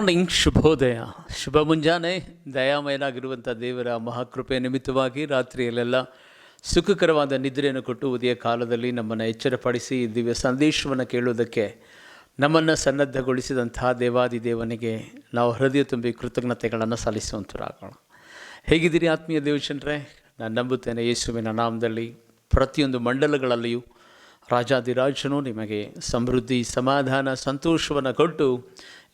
Morning, ಶುಭೋದಯ, ಶುಭ ಮುಂಜಾನೆ. ದಯಾಮಯನಾಗಿರುವಂಥ ದೇವರ ಮಹಾಕೃಪೆ ನಿಮಿತ್ತವಾಗಿ ರಾತ್ರಿಯಲ್ಲೆಲ್ಲ ಸುಖಕರವಾದ ನಿದ್ರೆಯನ್ನು ಕೊಟ್ಟು ಉದಯ ಕಾಲದಲ್ಲಿ ನಮ್ಮನ್ನು ಎಚ್ಚರಪಡಿಸಿ ದಿವ್ಯ ಸಂದೇಶವನ್ನು ಕೇಳುವುದಕ್ಕೆ ನಮ್ಮನ್ನು ಸನ್ನದ್ಧಗೊಳಿಸಿದಂತಹ ದೇವಾದಿ ದೇವನಿಗೆ ನಾವು ಹೃದಯ ತುಂಬಿ ಕೃತಜ್ಞತೆಗಳನ್ನು ಸಲ್ಲಿಸುವಂತರಾಗೋಣ. ಹೇಗಿದ್ದೀರಿ ಆತ್ಮೀಯ ದೇವಜನರೇ? ನಾನು ನಂಬುತ್ತೇನೆ ಯೇಸುವಿನ ನಾಮದಲ್ಲಿ ಪ್ರತಿಯೊಂದು ಮಂಡಲಗಳಲ್ಲಿಯೂ ರಾಜಾದಿರಾಜನು ನಿಮಗೆ ಸಮೃದ್ಧಿ, ಸಮಾಧಾನ, ಸಂತೋಷವನ್ನು ಕೊಟ್ಟು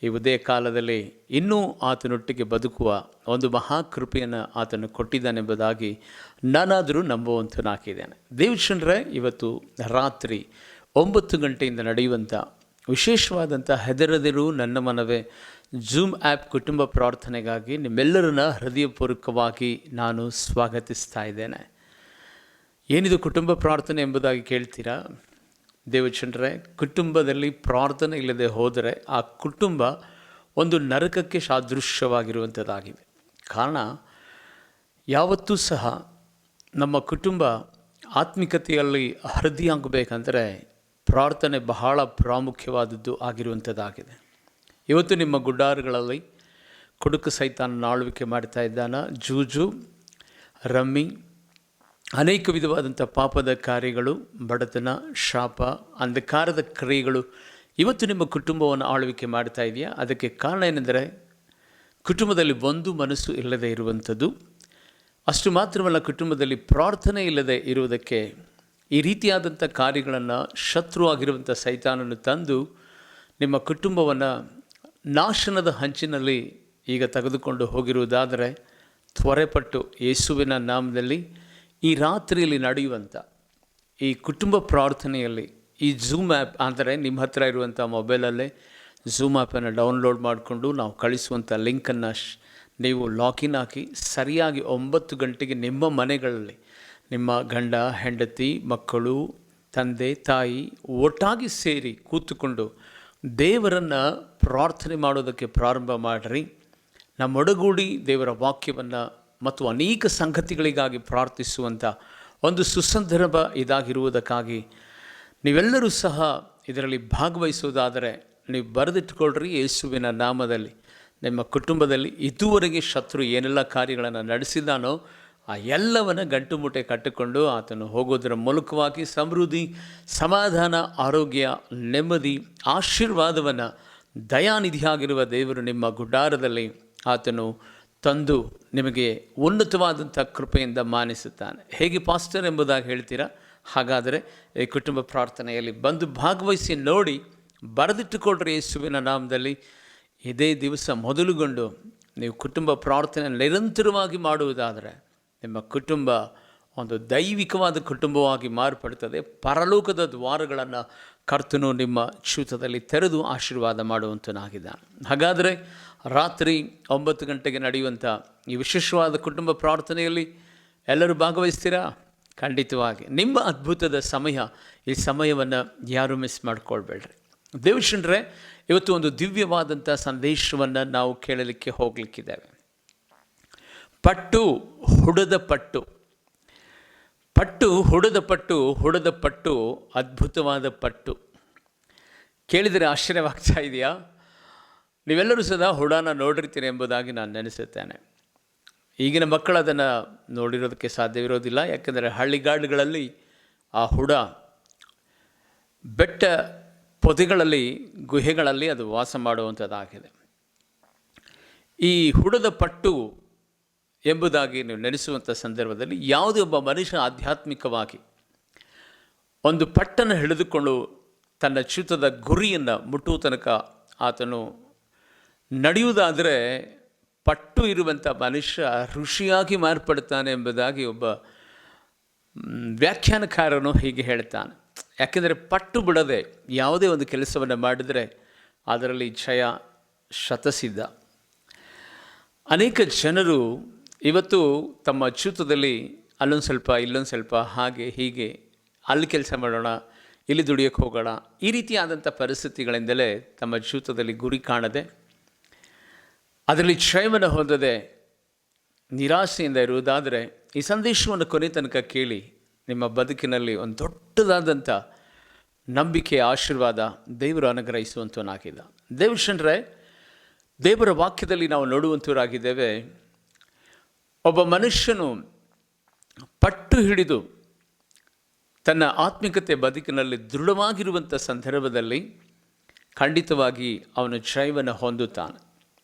ಈ ಉದಯ ಕಾಲದಲ್ಲಿ ಇನ್ನೂ ಆತನೊಟ್ಟಿಗೆ ಬದುಕುವ ಒಂದು ಮಹಾಕೃಪೆಯನ್ನು ಆತನು ಕೊಟ್ಟಿದ್ದಾನೆಂಬುದಾಗಿ ನಾನಾದರೂ ನಂಬುವಂತನಾಗಿದ್ದೇನೆ. ದೇವಜನರೇ, ಇವತ್ತು ರಾತ್ರಿ 9 ಗಂಟೆಯಿಂದ ನಡೆಯುವಂಥ ವಿಶೇಷವಾದಂಥ ಹೆದರದಿರು ನನ್ನ ಮನವೇ ಜೂಮ್ ಆ್ಯಪ್ ಕುಟುಂಬ ಪ್ರಾರ್ಥನೆಗಾಗಿ ನಿಮ್ಮೆಲ್ಲರನ್ನ ಹೃದಯಪೂರ್ವಕವಾಗಿ ನಾನು ಸ್ವಾಗತಿಸ್ತಾ ಇದ್ದೇನೆ. ಏನಿದು ಕುಟುಂಬ ಪ್ರಾರ್ಥನೆ ಎಂಬುದಾಗಿ ಕೇಳ್ತೀರಾ? ದೇವಜನರೇ, ಕುಟುಂಬದಲ್ಲಿ ಪ್ರಾರ್ಥನೆ ಇಲ್ಲದೆ ಹೋದರೆ ಆ ಕುಟುಂಬ ಒಂದು ನರಕಕ್ಕೆ ಸಾದೃಶ್ಯವಾಗಿರುವಂಥದ್ದಾಗಿದೆ. ಕಾರಣ, ಯಾವತ್ತೂ ಸಹ ನಮ್ಮ ಕುಟುಂಬ ಆತ್ಮಿಕತೆಯಲ್ಲಿ ಹೃದಯಾಗಬೇಕಂದರೆ ಪ್ರಾರ್ಥನೆ ಬಹಳ ಪ್ರಾಮುಖ್ಯವಾದದ್ದು ಆಗಿರುವಂಥದ್ದಾಗಿದೆ. ಇವತ್ತು ನಿಮ್ಮ ಗುಡ್ಡಾರಗಳಲ್ಲಿ ಕುಡುಕು ಸೈತಾನನ ಆಳ್ವಿಕೆ ಮಾಡ್ತಾ ಇದ್ದಾನ. ಜೂಜು, ರಮ್ಮಿ, ಅನೇಕ ವಿಧವಾದಂಥ ಪಾಪದ ಕಾರ್ಯಗಳು, ಬಡತನ, ಶಾಪ, ಅಂಧಕಾರದ ಕ್ರಿಯೆಗಳು ಇವತ್ತು ನಿಮ್ಮ ಕುಟುಂಬವನ್ನು ಆಳ್ವಿಕೆ ಮಾಡ್ತಾ ಇದೆಯಾ? ಅದಕ್ಕೆ ಕಾರಣ ಏನೆಂದರೆ ಕುಟುಂಬದಲ್ಲಿ ಒಂದು ಮನಸ್ಸು ಇಲ್ಲದೆ ಇರುವಂಥದ್ದು. ಅಷ್ಟು ಮಾತ್ರವಲ್ಲ, ಕುಟುಂಬದಲ್ಲಿ ಪ್ರಾರ್ಥನೆ ಇಲ್ಲದೆ ಇರುವುದಕ್ಕೆ ಈ ರೀತಿಯಾದಂಥ ಕಾರ್ಯಗಳನ್ನು ಶತ್ರು ಆಗಿರುವಂಥ ಸೈತಾನನ್ನು ತಂದು ನಿಮ್ಮ ಕುಟುಂಬವನ್ನು ನಾಶನದ ಹಂಚಿನಲ್ಲಿ ಈಗ ತೆಗೆದುಕೊಂಡು ಹೋಗಿರುವುದಾದರೆ ತ್ವರೆಪಟ್ಟು ಯೇಸುವಿನ ನಾಮದಲ್ಲಿ ಈ ರಾತ್ರಿಯಲ್ಲಿ ನಡೆಯುವಂಥ ಈ ಕುಟುಂಬ ಪ್ರಾರ್ಥನೆಯಲ್ಲಿ ಈ ಝೂಮ್ ಆ್ಯಪ್, ಅಂದರೆ ನಿಮ್ಮ ಹತ್ರ ಇರುವಂಥ ಮೊಬೈಲಲ್ಲೇ ಝೂಮ್ ಆ್ಯಪನ್ನು ಡೌನ್ಲೋಡ್ ಮಾಡಿಕೊಂಡು ನಾವು ಕಳಿಸುವಂಥ ಲಿಂಕನ್ನು ನೀವು ಲಾಗಿನ್ ಹಾಕಿ ಸರಿಯಾಗಿ 9 ಗಂಟೆಗೆ ನಿಮ್ಮ ಮನೆಗಳಲ್ಲಿ ನಿಮ್ಮ ಗಂಡ, ಹೆಂಡತಿ, ಮಕ್ಕಳು, ತಂದೆ, ತಾಯಿ ಒಟ್ಟಾಗಿ ಸೇರಿ ಕೂತುಕೊಂಡು ದೇವರನ್ನು ಪ್ರಾರ್ಥನೆ ಮಾಡೋದಕ್ಕೆ ಪ್ರಾರಂಭ ಮಾಡಿರಿ. ನಮ್ಮೊಡಗೂಡಿ ದೇವರ ವಾಕ್ಯವನ್ನು ಮತ್ತು ಅನೇಕ ಸಂಗತಿಗಳಿಗಾಗಿ ಪ್ರಾರ್ಥಿಸುವಂಥ ಒಂದು ಸುಸಂದರ್ಭ ಇದಾಗಿರುವುದಕ್ಕಾಗಿ ನೀವೆಲ್ಲರೂ ಸಹ ಇದರಲ್ಲಿ ಭಾಗವಹಿಸುವುದಾದರೆ ನೀವು ಬರೆದಿಟ್ಕೊಳ್ರಿ. ಯೇಸುವಿನ ನಾಮದಲ್ಲಿ ನಿಮ್ಮ ಕುಟುಂಬದಲ್ಲಿ ಇದುವರೆಗೆ ಶತ್ರು ಏನೆಲ್ಲ ಕಾರ್ಯಗಳನ್ನು ನಡೆಸಿದಾನೋ ಆ ಎಲ್ಲವನ್ನು ಗಂಟು ಮೂಟೆ ಕಟ್ಟಿಕೊಂಡು ಆತನು ಹೋಗೋದರ ಮೂಲಕವಾಗಿ ಸಮೃದ್ಧಿ, ಸಮಾಧಾನ, ಆರೋಗ್ಯ, ನೆಮ್ಮದಿ, ಆಶೀರ್ವಾದವನ್ನು ದಯಾನಿಧಿಯಾಗಿರುವ ದೇವರು ನಿಮ್ಮ ಗುಡ್ಡಾರದಲ್ಲಿ ಆತನು ತಂದು ನಿಮಗೆ ಉನ್ನತವಾದಂಥ ಕೃಪೆಯಿಂದ ಮಾನಿಸುತ್ತಾನೆ. ಹೇಗೆ ಪಾಸ್ಟರ್ ಎಂಬುದಾಗಿ ಹೇಳ್ತೀರಾ? ಹಾಗಾದರೆ ಈ ಕುಟುಂಬ ಪ್ರಾರ್ಥನೆಯಲ್ಲಿ ಬಂದು ಭಾಗವಹಿಸಿ ನೋಡಿ, ಬರೆದಿಟ್ಟುಕೊಳ್ರಿ. ಯೇಸುವಿನ ನಾಮದಲ್ಲಿ ಇದೇ ದಿವಸ ಮೊದಲುಗೊಂಡು ನೀವು ಕುಟುಂಬ ಪ್ರಾರ್ಥನೆ ನಿರಂತರವಾಗಿ ಮಾಡುವುದಾದರೆ ನಿಮ್ಮ ಕುಟುಂಬ ಒಂದು ದೈವಿಕವಾದ ಕುಟುಂಬವಾಗಿ ಮಾರ್ಪಡುತ್ತದೆ. ಪರಲೋಕದ ದ್ವಾರಗಳನ್ನು ಕರ್ತನು ನಿಮ್ಮ ಜೀವಿತದಲ್ಲಿ ತೆರೆದು ಆಶೀರ್ವಾದ ಮಾಡುವಂತನಾಗಿದ್ದಾನೆ. ಹಾಗಾದರೆ ರಾತ್ರಿ 9 ಗಂಟೆಗೆ ನಡೆಯುವಂಥ ಈ ವಿಶೇಷವಾದ ಕುಟುಂಬ ಪ್ರಾರ್ಥನೆಯಲ್ಲಿ ಎಲ್ಲರೂ ಭಾಗವಹಿಸ್ತೀರಾ? ಖಂಡಿತವಾಗಿ ನಿಮ್ಮ ಅದ್ಭುತದ ಸಮಯ. ಈ ಸಮಯವನ್ನು ಯಾರೂ ಮಿಸ್ ಮಾಡಿಕೊಳ್ಬೇಡ್ರಿ. ದೇವಜನರೇ, ಇವತ್ತು ಒಂದು ದಿವ್ಯವಾದಂಥ ಸಂದೇಶವನ್ನು ನಾವು ಕೇಳಲಿಕ್ಕೆ ಹೋಗಲಿಕ್ಕಿದ್ದೇವೆ. ಪಟ್ಟು ಹುಡದ ಪಟ್ಟು, ಪಟ್ಟು ಹುಡದ ಪಟ್ಟು, ಹುಡದ ಪಟ್ಟು ಅದ್ಭುತವಾದ ಪಟ್ಟು. ಕೇಳಿದರೆ ಆಶ್ಚರ್ಯವಾಗ್ತಾ ಇದೆಯಾ? ನೀವೆಲ್ಲರೂ ಸದಾ ಹುಡಾನ ನೋಡಿರ್ತೀರಿ ಎಂಬುದಾಗಿ ನಾನು ನೆನೆಸುತ್ತೇನೆ. ಈಗಿನ ಮಕ್ಕಳು ಅದನ್ನು ನೋಡಿರೋದಕ್ಕೆ ಸಾಧ್ಯವಿರೋದಿಲ್ಲ. ಯಾಕೆಂದರೆ ಹಳ್ಳಿಗಾಡುಗಳಲ್ಲಿ ಆ ಹುಡ ಬೆಟ್ಟ ಪೊದೆಗಳಲ್ಲಿ, ಗುಹೆಗಳಲ್ಲಿ ಅದು ವಾಸ ಮಾಡುವಂಥದ್ದಾಗಿದೆ. ಈ ಹುಡದ ಪಟ್ಟು ಎಂಬುದಾಗಿ ನೀವು ನೆನೆಸುವಂಥ ಸಂದರ್ಭದಲ್ಲಿ ಯಾವುದೇ ಒಬ್ಬ ಮನುಷ್ಯ ಆಧ್ಯಾತ್ಮಿಕವಾಗಿ ಒಂದು ಪಟ್ಟನ್ನು ಹಿಡಿದುಕೊಂಡು ತನ್ನ ಜೀವಿತದ ಗುರಿಯನ್ನು ಮುಟ್ಟುವ ತನಕ ಆತನು ನಡೆಯುವುದಾದರೆ ಪಟ್ಟು ಇರುವಂಥ ಮನುಷ್ಯ ಋಷಿಯಾಗಿ ಮಾರ್ಪಡ್ತಾನೆ ಎಂಬುದಾಗಿ ಒಬ್ಬ ವ್ಯಾಖ್ಯಾನಕಾರನು ಹೀಗೆ ಹೇಳ್ತಾನೆ. ಯಾಕೆಂದರೆ ಪಟ್ಟು ಬಿಡದೆ ಯಾವುದೇ ಒಂದು ಕೆಲಸವನ್ನು ಮಾಡಿದರೆ ಅದರಲ್ಲಿ ಜಯ ಶತಸಿದ್ಧ. ಅನೇಕ ಜನರು ಇವತ್ತು ತಮ್ಮ ಜೀವಿತದಲ್ಲಿ ಅಲ್ಲೊಂದು ಸ್ವಲ್ಪ, ಇಲ್ಲೊಂದು ಸ್ವಲ್ಪ, ಹಾಗೆ ಹೀಗೆ, ಅಲ್ಲಿ ಕೆಲಸ ಮಾಡೋಣ, ಇಲ್ಲಿ ದುಡಿಯೋಕ್ಕೆ ಹೋಗೋಣ, ಈ ರೀತಿಯಾದಂಥ ಪರಿಸ್ಥಿತಿಗಳಿಂದಲೇ ತಮ್ಮ ಜೀವಿತದಲ್ಲಿ ಗುರಿ ಕಾಣದೆ, ಅದರಲ್ಲಿ ಜಯವನ್ನು ಹೊಂದದೆ ನಿರಾಶೆಯಿಂದ ಇರುವುದಾದರೆ ಈ ಸಂದೇಶವನ್ನು ಕೊನೆ ತನಕ ಕೇಳಿ ನಿಮ್ಮ ಬದುಕಿನಲ್ಲಿ ಒಂದು ದೊಡ್ಡದಾದಂಥ ನಂಬಿಕೆ, ಆಶೀರ್ವಾದ ದೇವರು ಅನುಗ್ರಹಿಸುವಂತನಾಗಿದ್ದ. ದೇವಜನರೇ, ದೇವರ ವಾಕ್ಯದಲ್ಲಿ ನಾವು ನೋಡುವಂಥವರಾಗಿದ್ದೇವೆ. ಒಬ್ಬ ಮನುಷ್ಯನು ಪಟ್ಟು ಹಿಡಿದು ತನ್ನ ಆತ್ಮಿಕತೆ ಬದುಕಿನಲ್ಲಿ ದೃಢವಾಗಿರುವಂಥ ಸಂದರ್ಭದಲ್ಲಿ ಖಂಡಿತವಾಗಿ ಅವನು ಜಯವನ್ನು ಹೊಂದುತ್ತಾನೆ.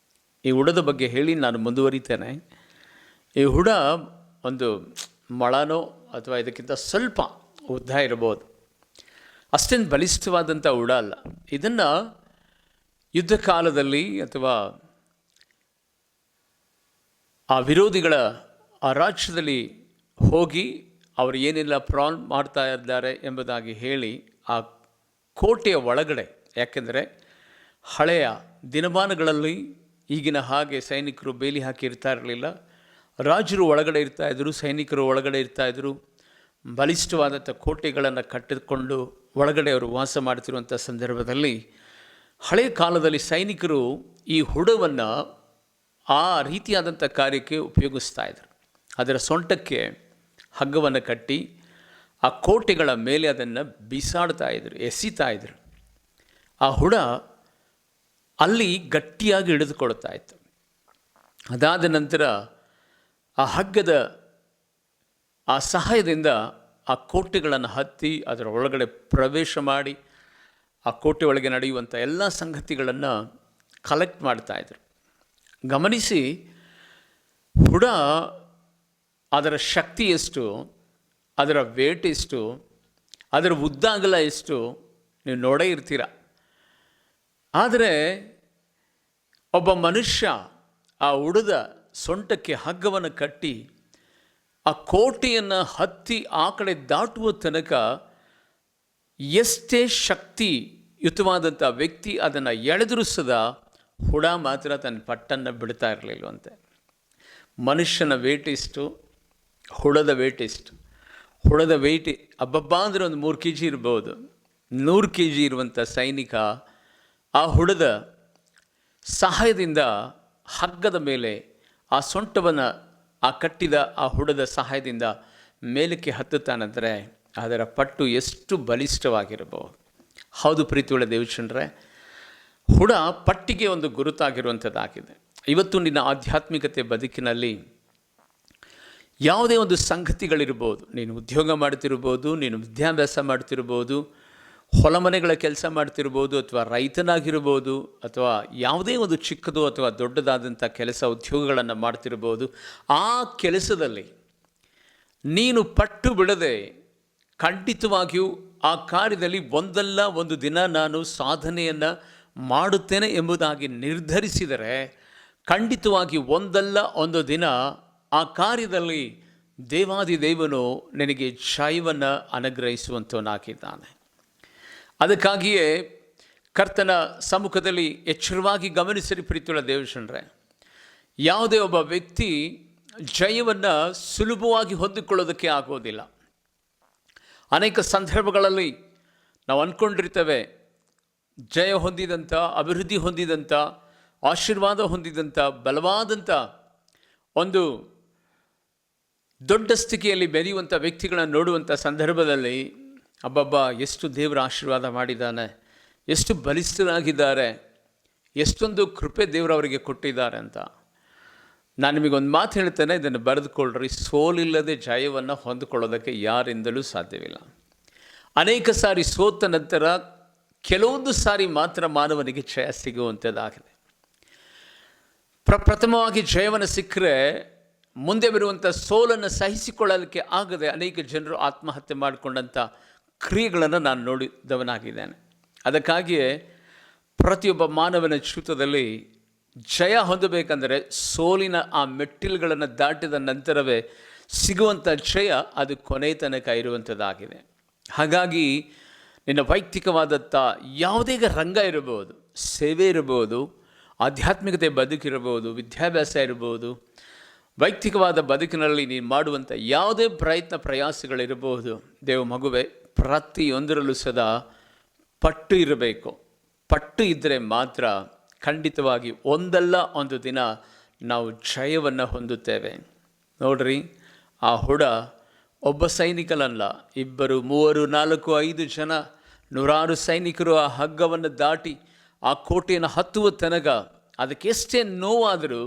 ಈ ಹುಡದ ಬಗ್ಗೆ ಹೇಳಿ ನಾನು ಮುಂದುವರಿತೇನೆ. ಈ ಹುಡ ಒಂದು ಮೊಳನೋ ಅಥವಾ ಇದಕ್ಕಿಂತ ಸ್ವಲ್ಪ ಉದ್ದ ಇರಬಹುದು, ಅಷ್ಟೇನು ಬಲಿಷ್ಠವಾದಂಥ ಹುಡ ಅಲ್ಲ. ಇದನ್ನು ಯುದ್ಧ ಕಾಲದಲ್ಲಿ ಅಥವಾ ಆ ವಿರೋಧಿಗಳ ಆ ರಾಜ್ಯದಲ್ಲಿ ಹೋಗಿ ಅವರು ಏನೆಲ್ಲ ಪ್ರಾಬ್ಲಮ್ ಮಾಡ್ತಾ ಇದ್ದಾರೆ ಎಂಬುದಾಗಿ ಹೇಳಿ ಆ ಕೋಟೆಯ ಒಳಗಡೆ, ಯಾಕೆಂದರೆ ಹಳೆಯ ದಿನಮಾನಗಳಲ್ಲಿ ಈಗಿನ ಹಾಗೆ ಸೈನಿಕರು ಬೇಲಿ ಹಾಕಿ ಇರ್ತಾ ಇರಲಿಲ್ಲ. ರಾಜರು ಒಳಗಡೆ ಇರ್ತಾಯಿದ್ರು, ಸೈನಿಕರು ಒಳಗಡೆ ಇರ್ತಾಯಿದ್ರು. ಬಲಿಷ್ಠವಾದಂಥ ಕೋಟೆಗಳನ್ನು ಕಟ್ಟಿಕೊಂಡು ಒಳಗಡೆ ಅವರು ವಾಸ ಮಾಡ್ತಿರುವಂಥ ಸಂದರ್ಭದಲ್ಲಿ ಹಳೆಯ ಕಾಲದಲ್ಲಿ ಸೈನಿಕರು ಈ ಹುಡವನ್ನು ಆ ರೀತಿಯಾದಂಥ ಕಾರ್ಯಕ್ಕೆ ಉಪಯೋಗಿಸ್ತಾ ಇದ್ರು. ಅದರ ಸೊಂಟಕ್ಕೆ ಹಗ್ಗವನ್ನು ಕಟ್ಟಿ ಆ ಕೋಟೆಗಳ ಮೇಲೆ ಅದನ್ನು ಬಿಸಾಡ್ತಾಯಿದ್ರು, ಎಸಿತಾಯಿದ್ರು. ಆ ಹುಡ ಅಲ್ಲಿ ಗಟ್ಟಿಯಾಗಿ ಹಿಡಿದುಕೊಳ್ತಾ ಇತ್ತು. ಅದಾದ ನಂತರ ಆ ಹಗ್ಗದ ಆ ಸಹಾಯದಿಂದ ಆ ಕೋಟೆಗಳನ್ನು ಹತ್ತಿ ಅದರ ಒಳಗಡೆ ಪ್ರವೇಶ ಮಾಡಿ ಆ ಕೋಟೆ ಒಳಗೆ ನಡೆಯುವಂಥ ಎಲ್ಲ ಸಂಗತಿಗಳನ್ನು ಕಲೆಕ್ಟ್ ಮಾಡ್ತಾಯಿದ್ರು. ಗಮನಿಸಿ, ಹುಡ ಅದರ ಶಕ್ತಿ ಎಷ್ಟು, ಅದರ ವೇಟ್ ಎಷ್ಟು, ಅದರ ಉದ್ದ ಅಗಲ ಎಷ್ಟು ನೀವು ನೋಡೇ ಇರ್ತೀರ. ಆದರೆ ಒಬ್ಬ ಮನುಷ್ಯ ಆ ಹುಡದ ಸೊಂಟಕ್ಕೆ ಹಗ್ಗವನ್ನು ಕಟ್ಟಿ ಆ ಕೋಟೆಯನ್ನು ಹತ್ತಿ ಆ ಕಡೆ ದಾಟುವ ತನಕ ಎಷ್ಟೇ ಶಕ್ತಿಯುತವಾದಂಥ ವ್ಯಕ್ತಿ ಅದನ್ನು ಎಳೆದರೂ ಸದಾ ಹುಡ ಮಾತ್ರ ತನ್ನ ಪಟ್ಟನ್ನು ಬಿಡ್ತಾ ಇರಲಿಲ್ವಂತೆ. ಮನುಷ್ಯನ ವೇಟ್ ಇಷ್ಟು, ಹುಡದ ವೇಟ್ ಇಷ್ಟು. ಹುಡದ ವೇಟ್ ಹಬ್ಬಬ್ಬ ಅಂದರೆ ಒಂದು 3 kg ಇರ್ಬೋದು. 100 kg ಇರುವಂಥ ಸೈನಿಕ ಆ ಹುಡದ ಸಹಾಯದಿಂದ ಹಗ್ಗದ ಮೇಲೆ ಆ ಸೊಂಟವನ್ನು ಆ ಕಟ್ಟಿದ ಆ ಹುಡದ ಸಹಾಯದಿಂದ ಮೇಲಕ್ಕೆ ಹತ್ತುತ್ತಾನಂದರೆ ಅದರ ಪಟ್ಟು ಎಷ್ಟು ಬಲಿಷ್ಠವಾಗಿರಬಹುದು. ಹೌದು ಪ್ರೀತಿಯುಳ್ಳ ದೇವಚಂದ್ರೇ, ಹುಡ ಪಟ್ಟಿಗೆ ಒಂದು ಗುರುತಾಗಿರುವಂಥದ್ದಾಗಿದೆ. ಇವತ್ತು ನಿನ್ನ ಆಧ್ಯಾತ್ಮಿಕತೆ ಬದುಕಿನಲ್ಲಿ ಯಾವುದೇ ಒಂದು ಸಂಗತಿಗಳಿರ್ಬೋದು, ನೀನು ಉದ್ಯೋಗ ಮಾಡ್ತಿರ್ಬೋದು, ನೀನು ವಿದ್ಯಾಭ್ಯಾಸ ಮಾಡ್ತಿರ್ಬೋದು, ಹೊಲ ಮನೆಗಳ ಕೆಲಸ ಮಾಡ್ತಿರ್ಬೋದು, ಅಥವಾ ರೈತನಾಗಿರ್ಬೋದು, ಅಥವಾ ಯಾವುದೇ ಒಂದು ಚಿಕ್ಕದು ಅಥವಾ ದೊಡ್ಡದಾದಂಥ ಕೆಲಸ ಉದ್ಯೋಗಗಳನ್ನು ಮಾಡ್ತಿರ್ಬೋದು. ಆ ಕೆಲಸದಲ್ಲಿ ನೀನು ಪಟ್ಟು ಬಿಡದೆ ಖಂಡಿತವಾಗಿಯೂ ಆ ಕಾರ್ಯದಲ್ಲಿ ಒಂದಲ್ಲ ಒಂದು ದಿನ ನಾನು ಸಾಧನೆಯನ್ನು ಮಾಡುತ್ತೇನೆ ಎಂಬುದಾಗಿ ನಿರ್ಧರಿಸಿದರೆ ಖಂಡಿತವಾಗಿ ಒಂದಲ್ಲ ಒಂದು ದಿನ ಆ ಕಾರ್ಯದಲ್ಲಿ ದೇವಾದಿದೇವನು ನಿನಗೆ ಜಯವನ್ನು ಅನುಗ್ರಹಿಸುವಂತವನಾಗಿದ್ದಾನೆ. ಅದಕ್ಕಾಗಿಯೇ ಕರ್ತನ ಸಮ್ಮುಖದಲ್ಲಿ ಎಚ್ಚರವಾಗಿ ಗಮನಿಸಿರಿ ಪ್ರೀತಿಯುಳ್ಳ ದೇವಜನರೇ, ಯಾವುದೇ ಒಬ್ಬ ವ್ಯಕ್ತಿ ಜಯವನ್ನು ಸುಲಭವಾಗಿ ಹೊಂದಿಕೊಳ್ಳೋದಕ್ಕೆ ಆಗೋದಿಲ್ಲ. ಅನೇಕ ಸಂದರ್ಭಗಳಲ್ಲಿ ನಾವು ಅಂದ್ಕೊಂಡಿರ್ತೇವೆ, ಜಯ ಹೊಂದಿದಂಥ, ಅಭಿವೃದ್ಧಿ ಹೊಂದಿದಂಥ, ಆಶೀರ್ವಾದ ಹೊಂದಿದಂಥ, ಬಲವಾದಂಥ ಒಂದು ದೊಡ್ಡ ಸ್ಥಿತಿಯಲ್ಲಿ ಬೆರೆಯುವಂಥ ವ್ಯಕ್ತಿಗಳನ್ನು ನೋಡುವಂಥ ಸಂದರ್ಭದಲ್ಲಿ ಅಬ್ಬಬ್ಬ ಎಷ್ಟು ದೇವರ ಆಶೀರ್ವಾದ ಮಾಡಿದ್ದಾನೆ, ಎಷ್ಟು ಬಲಿಷ್ಠರಾಗಿದ್ದಾರೆ, ಎಷ್ಟೊಂದು ಕೃಪೆ ದೇವರವರಿಗೆ ಕೊಟ್ಟಿದ್ದಾರೆ ಅಂತ. ನಾನು ನಿಮಗೊಂದು ಮಾತು ಹೇಳ್ತೇನೆ, ಇದನ್ನು ಬರೆದುಕೊಳ್ಳ್ರಿ. ಸೋಲಿಲ್ಲದೆ ಜಯವನ್ನು ಹೊಂದಿಕೊಳ್ಳೋದಕ್ಕೆ ಯಾರಿಂದಲೂ ಸಾಧ್ಯವಿಲ್ಲ. ಅನೇಕ ಸಾರಿ ಸೋತ ನಂತರ ಕೆಲವೊಂದು ಸಾರಿ ಮಾತ್ರ ಮಾನವನಿಗೆ ಜಯ ಸಿಗುವಂಥದ್ದಾಗಿದೆ. ಪ್ರಥಮವಾಗಿ ಜಯವನ್ನು ಸಿಕ್ಕರೆ ಮುಂದೆ ಬರುವಂಥ ಸೋಲನ್ನು ಸಹಿಸಿಕೊಳ್ಳಲಿಕ್ಕೆ ಆಗದೆ ಅನೇಕ ಜನರು ಆತ್ಮಹತ್ಯೆ ಮಾಡಿಕೊಂಡಂಥ ಕ್ರಿಯೆಗಳನ್ನು ನಾನು ನೋಡಿದವನಾಗಿದ್ದೇನೆ. ಅದಕ್ಕಾಗಿಯೇ ಪ್ರತಿಯೊಬ್ಬ ಮಾನವನ ಜೀವಿತದಲ್ಲಿ ಜಯ ಹೊಂದಬೇಕಂದರೆ ಸೋಲಿನ ಆ ಮೆಟ್ಟಿಲುಗಳನ್ನು ದಾಟಿದ ನಂತರವೇ ಸಿಗುವಂಥ ಜಯ, ಅದು ಕೊನೆ ತನಕ ಇರುವಂಥದ್ದಾಗಿದೆ. ಹಾಗಾಗಿ ನಿನ್ನ ವೈಯಕ್ತಿಕವಾದಂಥ ಯಾವುದೇ ರಂಗ ಇರಬಹುದು, ಸೇವೆ ಇರಬಹುದು, ಆಧ್ಯಾತ್ಮಿಕತೆ ಬದುಕಿರಬಹುದು, ವಿದ್ಯಾಭ್ಯಾಸ ಇರಬಹುದು, ವೈಯಕ್ತಿಕವಾದ ಬದುಕಿನಲ್ಲಿ ನೀನು ಮಾಡುವಂಥ ಯಾವುದೇ ಪ್ರಯಾಸಗಳಿರಬಹುದು. ದೇವ ಮಗುವೆ, ಪ್ರತಿಯೊಂದರಲ್ಲೂ ಸದಾ ಪಟ್ಟು ಇರಬೇಕು. ಪಟ್ಟು ಇದ್ದರೆ ಮಾತ್ರ ಖಂಡಿತವಾಗಿ ಒಂದಲ್ಲ ಒಂದು ದಿನ ನಾವು ಜಯವನ್ನು ಹೊಂದುತ್ತೇವೆ. ನೋಡ್ರಿ, ಆ ಹುಡ ಒಬ್ಬ ಸೈನಿಕನಲ್ಲ, 2, 3, 4, 5 ಜನ, 100 ಸೈನಿಕರು ಆ ಹಗ್ಗವನ್ನು ದಾಟಿ ಆ ಕೋಟೆಯನ್ನು ಹತ್ತುವ ತನಕ ಅದಕ್ಕೆಷ್ಟೇ ನೋವಾದರೂ,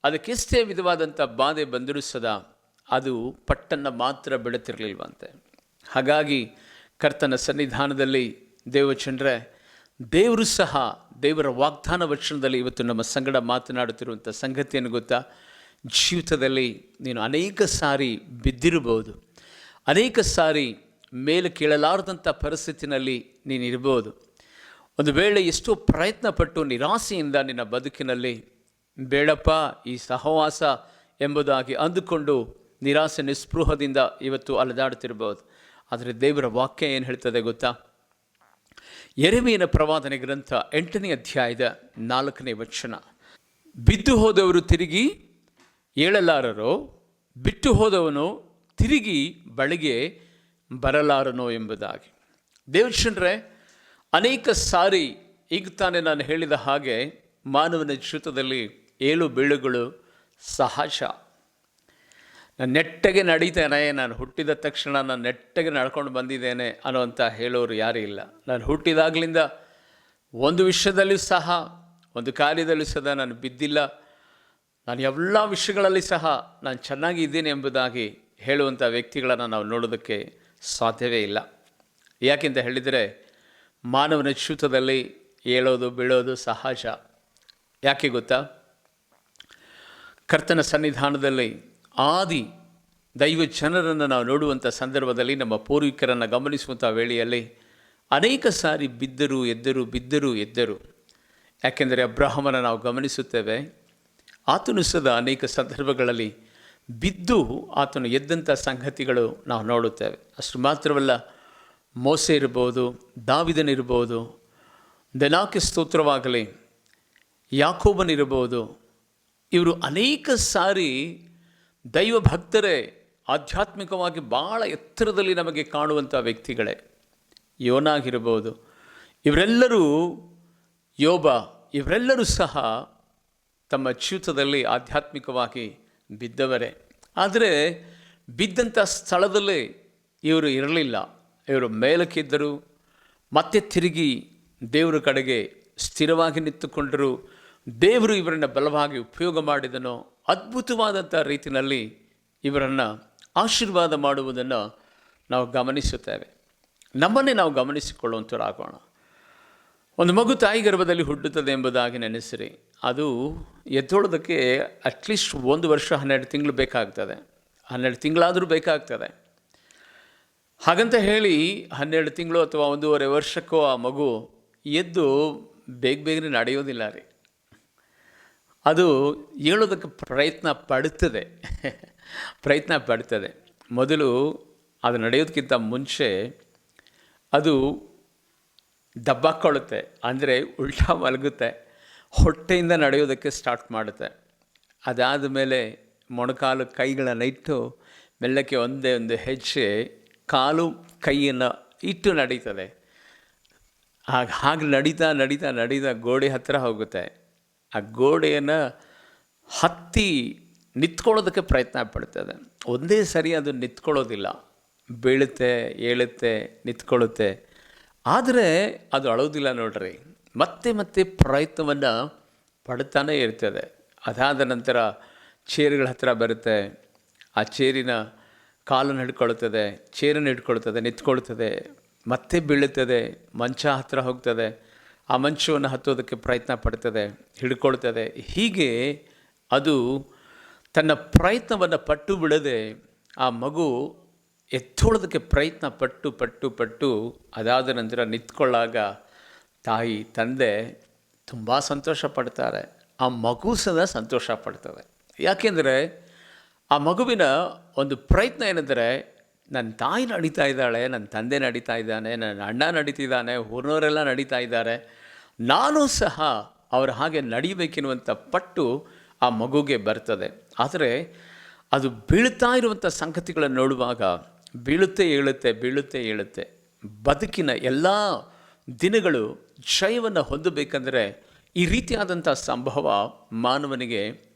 ಅದಕ್ಕೆಷ್ಟೇ ವಿಧವಾದಂಥ ಬಾಧೆ ಬಂದರೂ ಸದಾ ಅದು ಪಟ್ಟನ್ನು ಮಾತ್ರ ಬಿಡುತ್ತಿರಲಿಲ್ವಂತೆ. ಹಾಗಾಗಿ ಕರ್ತನ ಸನ್ನಿಧಾನದಲ್ಲಿ ದೇವಚಂದ್ರೆ, ದೇವರು ಸಹ ದೇವರ ವಾಗ್ದಾನ ವಚನದಲ್ಲಿ ಇವತ್ತು ನಮ್ಮ ಸಂಗಡ ಮಾತನಾಡುತ್ತಿರುವಂಥ ಸಂಗತಿಯನ್ನು ಗೊತ್ತಾ? ಜೀವಿತದಲ್ಲಿ ನೀನು ಅನೇಕ ಸಾರಿ ಬಿದ್ದಿರಬಹುದು, ಅನೇಕ ಸಾರಿ ಮೇಲೆ ಕೇಳಲಾರದಂಥ ಪರಿಸ್ಥಿತಿನಲ್ಲಿ ನೀನಿರ್ಬೋದು. ಒಂದು ವೇಳೆ ಎಷ್ಟೋ ಪ್ರಯತ್ನಪಟ್ಟು ನಿರಾಸೆಯಿಂದ ನಿನ್ನ ಬದುಕಿನಲ್ಲಿ ಬೇಡಪ್ಪ ಈ ಸಹವಾಸ ಎಂಬುದಾಗಿ ಅಂದುಕೊಂಡು ನಿರಾಸೆ ನಿಸ್ಪೃಹದಿಂದ ಇವತ್ತು ಅಲೆದಾಡುತ್ತಿರ್ಬೋದು. ಆದರೆ ದೇವರ ವಾಕ್ಯ ಏನು ಹೇಳ್ತದೆ ಗೊತ್ತಾ? ಯೆರೆಮೀಯನ ಪ್ರವಾದನೆ ಗ್ರಂಥ 8ನೇ ಅಧ್ಯಾಯದ 4ನೇ ವಚನ, ಬಿದ್ದು ಹೋದವರು ತಿರುಗಿ ಏಳಲಾರರೋ, ಬಿಟ್ಟು ಹೋದವನು ತಿರುಗಿ ಬಳಿಗೆ ಬರಲಾರನೋ ಎಂಬುದಾಗಿ. ದೇವಚಂದ್ರೆ, ಅನೇಕ ಸಾರಿ ಈಗ ತಾನೇ ನಾನು ಹೇಳಿದ ಹಾಗೆ ಮಾನವನ ಜೀವಿತದಲ್ಲಿ ಏಳು ಬೀಳುಗಳು ಸಹಜ. ನಾನು ನೆಟ್ಟಗೆ ನಡೀತೇನೆ, ನಾನು ಹುಟ್ಟಿದ ತಕ್ಷಣ ನಾನು ನೆಟ್ಟಗೆ ನಡ್ಕೊಂಡು ಬಂದಿದ್ದೇನೆ ಅನ್ನೋಂಥ ಹೇಳೋರು ಯಾರೂ ಇಲ್ಲ. ನಾನು ಹುಟ್ಟಿದಾಗಲಿಂದ ಒಂದು ವಿಷಯದಲ್ಲೂ ಸಹ, ಒಂದು ಕಾರ್ಯದಲ್ಲೂ ಸಹ ನಾನು ಬಿದ್ದಿಲ್ಲ. ನಾನು ಎಲ್ಲ ವಿಷಯಗಳಲ್ಲಿ ಸಹ ನಾನು ಚೆನ್ನಾಗಿ ಇದ್ದೀನಿ ಎಂಬುದಾಗಿ ಹೇಳುವಂಥ ವ್ಯಕ್ತಿಗಳನ್ನು ನಾವು ನೋಡೋದಕ್ಕೆ ಸಾಧ್ಯವೇ ಇಲ್ಲ. ಯಾಕೆಂತ ಹೇಳಿದರೆ, ಮಾನವನ ಜೀವಿತದಲ್ಲಿ ಏಳೋದು ಬೀಳೋದು ಸಹಜ. ಯಾಕೆ ಗೊತ್ತಾ? ಕರ್ತನ ಸನ್ನಿಧಾನದಲ್ಲಿ ಆದಿ ದೈವ ಜನರನ್ನು ನಾವು ನೋಡುವಂಥ ಸಂದರ್ಭದಲ್ಲಿ, ನಮ್ಮ ಪೂರ್ವಿಕರನ್ನು ಗಮನಿಸುವಂಥ ವೇಳೆಯಲ್ಲಿ ಅನೇಕ ಸಾರಿ ಬಿದ್ದರು ಎದ್ದರು, ಬಿದ್ದರು ಎದ್ದರು. ಯಾಕೆಂದರೆ ಅಬ್ರಹಾಮನ ನಾವು ಗಮನಿಸುತ್ತೇವೆ, ಆತನು ಸದಾ ಅನೇಕ ಸಂದರ್ಭಗಳಲ್ಲಿ ಬಿದ್ದು ಆತನು ಎದ್ದಂಥ ಸಂಗತಿಗಳು ನಾವು ನೋಡುತ್ತೇವೆ. ಅಷ್ಟು ಮಾತ್ರವಲ್ಲ, ಮೋಸೆ ಇರ್ಬೋದು, ದಾವಿದನಿರ್ಬೋದು, ದೆನಾಕೆ ಸ್ತೋತ್ರವಾಗಲಿ, ಯಾಕೋಬನಿರ್ಬೋದು, ಇವರು ಅನೇಕ ಸಾರಿ ದೈವ ಭಕ್ತರೇ, ಆಧ್ಯಾತ್ಮಿಕವಾಗಿ ಭಾಳ ಎತ್ತರದಲ್ಲಿ ನಮಗೆ ಕಾಣುವಂಥ ವ್ಯಕ್ತಿಗಳೇ. ಯೋನಾಗಿರ್ಬೋದು, ಇವರೆಲ್ಲರೂ, ಯೋಬ, ಇವರೆಲ್ಲರೂ ಸಹ ತಮ್ಮ ಜೀವಿತದಲ್ಲಿ ಆಧ್ಯಾತ್ಮಿಕವಾಗಿ ಬಿದ್ದವರೇ. ಆದರೆ ಬಿದ್ದಂಥ ಸ್ಥಳದಲ್ಲಿ ಇವರು ಇರಲಿಲ್ಲ. ಇವರು ಮೇಲಕ್ಕಿದ್ದರು, ಮತ್ತೆ ತಿರುಗಿ ದೇವರ ಕಡೆಗೆ ಸ್ಥಿರವಾಗಿ ನಿಂತುಕೊಂಡರು. ದೇವರು ಇವರನ್ನು ಬಲವಾಗಿ ಉಪಯೋಗ ಮಾಡಿದನೋ, ಅದ್ಭುತವಾದಂಥ ರೀತಿಯಲ್ಲಿ ಇವರನ್ನು ಆಶೀರ್ವಾದ ಮಾಡುವುದನ್ನು ನಾವು ಗಮನಿಸುತ್ತೇವೆ. ನಮ್ಮನ್ನೇ ನಾವು ಗಮನಿಸಿಕೊಳ್ಳುವಂಥವರಾಗೋಣ. ಒಂದು ಮಗು ತಾಯಿ ಗರ್ಭದಲ್ಲಿ ಹುಟ್ಟುತ್ತದೆ ಎಂಬುದಾಗಿ ನೆನೆಸಿರಿ, ಅದು ಎದ್ದೊಳೋದಕ್ಕೆ ಅಟ್ಲೀಸ್ಟ್ 1 ವರ್ಷ 12 ತಿಂಗಳು ಬೇಕಾಗ್ತದೆ. 12 ತಿಂಗಳಾದರೂ ಬೇಕಾಗ್ತದೆ. ಹಾಗಂತ ಹೇಳಿ 12 ತಿಂಗಳು ಅಥವಾ 1.5 ವರ್ಷಕ್ಕೂ ಆ ಮಗು ಎದ್ದು ಬೇಗನೆ ನಡೆಯೋದಿಲ್ಲ ರೀ. ಅದು ಹೇಳೋದಕ್ಕೆ ಪ್ರಯತ್ನ ಪಡ್ತದೆ. ಮೊದಲು ಅದು ನಡೆಯೋದಕ್ಕಿಂತ ಮುಂಚೆ ಅದು ದಬ್ಬಾಕೊಳ್ಳುತ್ತೆ, ಅಂದರೆ ಉಲ್ಟಾ ಮಲಗುತ್ತೆ, ಹೊಟ್ಟೆಯಿಂದ ನಡೆಯೋದಕ್ಕೆ ಸ್ಟಾರ್ಟ್ ಮಾಡುತ್ತೆ. ಅದಾದ ಮೇಲೆ ಮೊಣಕಾಲು ಕೈಗಳನ್ನು ಇಟ್ಟು ಮೆಲ್ಲಕ್ಕೆ ಒಂದೇ ಒಂದು ಹೆಜ್ಜೆ ಕಾಲು ಕೈಯನ್ನು ಇಟ್ಟು ನಡೀತದೆ. ಹಾಗೆ ನಡೀತಾ ಗೋಡೆ ಹತ್ತಿರ ಹೋಗುತ್ತೆ. ಆ ಗೋಡೆಯನ್ನು ಹತ್ತಿ ನಿಂತ್ಕೊಳ್ಳೋದಕ್ಕೆ ಪ್ರಯತ್ನ ಪಡ್ತದೆ. ಒಂದೇ ಸರಿ ಅದು ನಿಂತ್ಕೊಳ್ಳೋದಿಲ್ಲ, ಬೀಳುತ್ತೆ, ಏಳುತ್ತೆ, ನಿಂತ್ಕೊಳ್ಳುತ್ತೆ. ಆದರೆ ಅದು ಅಳೋದಿಲ್ಲ ನೋಡ್ರಿ, ಮತ್ತೆ ಪ್ರಯತ್ನವನ್ನು ಪಡ್ತಾನೇ ಇರ್ತದೆ. ಅದಾದ ನಂತರ ಚೇರುಗಳ ಹತ್ತಿರ ಬರುತ್ತೆ, ಆ ಚೇರಿನ ಕಾಲನ್ನು ಹಿಡ್ಕೊಳ್ತದೆ, ಚೇರನ್ನು ಹಿಡ್ಕೊಳ್ತದೆ, ನಿಂತ್ಕೊಳ್ತದೆ, ಮತ್ತೆ ಬೀಳುತ್ತದೆ, ಮಂಚ ಹತ್ತಿರ ಹೋಗ್ತದೆ, ಆ ಮಂಚವನ್ನು ಹತ್ತೋದಕ್ಕೆ ಪ್ರಯತ್ನ ಪಡ್ತದೆ, ಹಿಡ್ಕೊಳ್ತದೆ. ಹೀಗೆ ಅದು ತನ್ನ ಪ್ರಯತ್ನವನ್ನು ಪಟ್ಟು ಬಿಡದೆ ಆ ಮಗು ಎತ್ತೋಳೋದಕ್ಕೆ ಪ್ರಯತ್ನ ಪಟ್ಟು ಅದಾದ ನಂತರ ನಿಂತ್ಕೊಳ್ಳಾಗ ತಾಯಿ ತಂದೆ ತುಂಬ ಸಂತೋಷ ಪಡ್ತಾರೆ. ಆ ಮಗು ಸದಾ ಸಂತೋಷ ಪಡ್ತದೆ. ಯಾಕೆಂದರೆ ಆ ಮಗುವಿನ ಒಂದು ಪ್ರಯತ್ನ ಏನೆಂದರೆ, ನನ್ನ ತಾಯಿ ನಡೀತಾ ಇದ್ದಾಳೆ, ನನ್ನ ತಂದೆ ನಡೀತಾ ಇದ್ದಾನೆ, ನನ್ನ ಅಣ್ಣ ನಡೀತಿದ್ದಾನೆ, ಊರಿನವರೆಲ್ಲ ನಡೀತಾ ಇದ್ದಾರೆ, ನಾನು ಸಹ ಅವರ ಹಾಗೆ ನಡಿಬೇಕೆನ್ನುವಂಥ ಪಟ್ಟು ಆ ಮಗುಗೆ ಬರ್ತದೆ. ಆದರೆ ಅದು ಬೀಳ್ತಾ ಇರುವಂಥ ಸಂಗತಿಗಳನ್ನು ನೋಡುವಾಗ ಬೀಳುತ್ತೆ ಏಳುತ್ತೆ. ಬದುಕಿನ ಎಲ್ಲ ದಿನಗಳು ಜಯವನ್ನು ಹೊಂದಬೇಕಂದರೆ ಈ ರೀತಿಯಾದಂಥ ಸಂಭವ ಮಾನವನಿಗೆ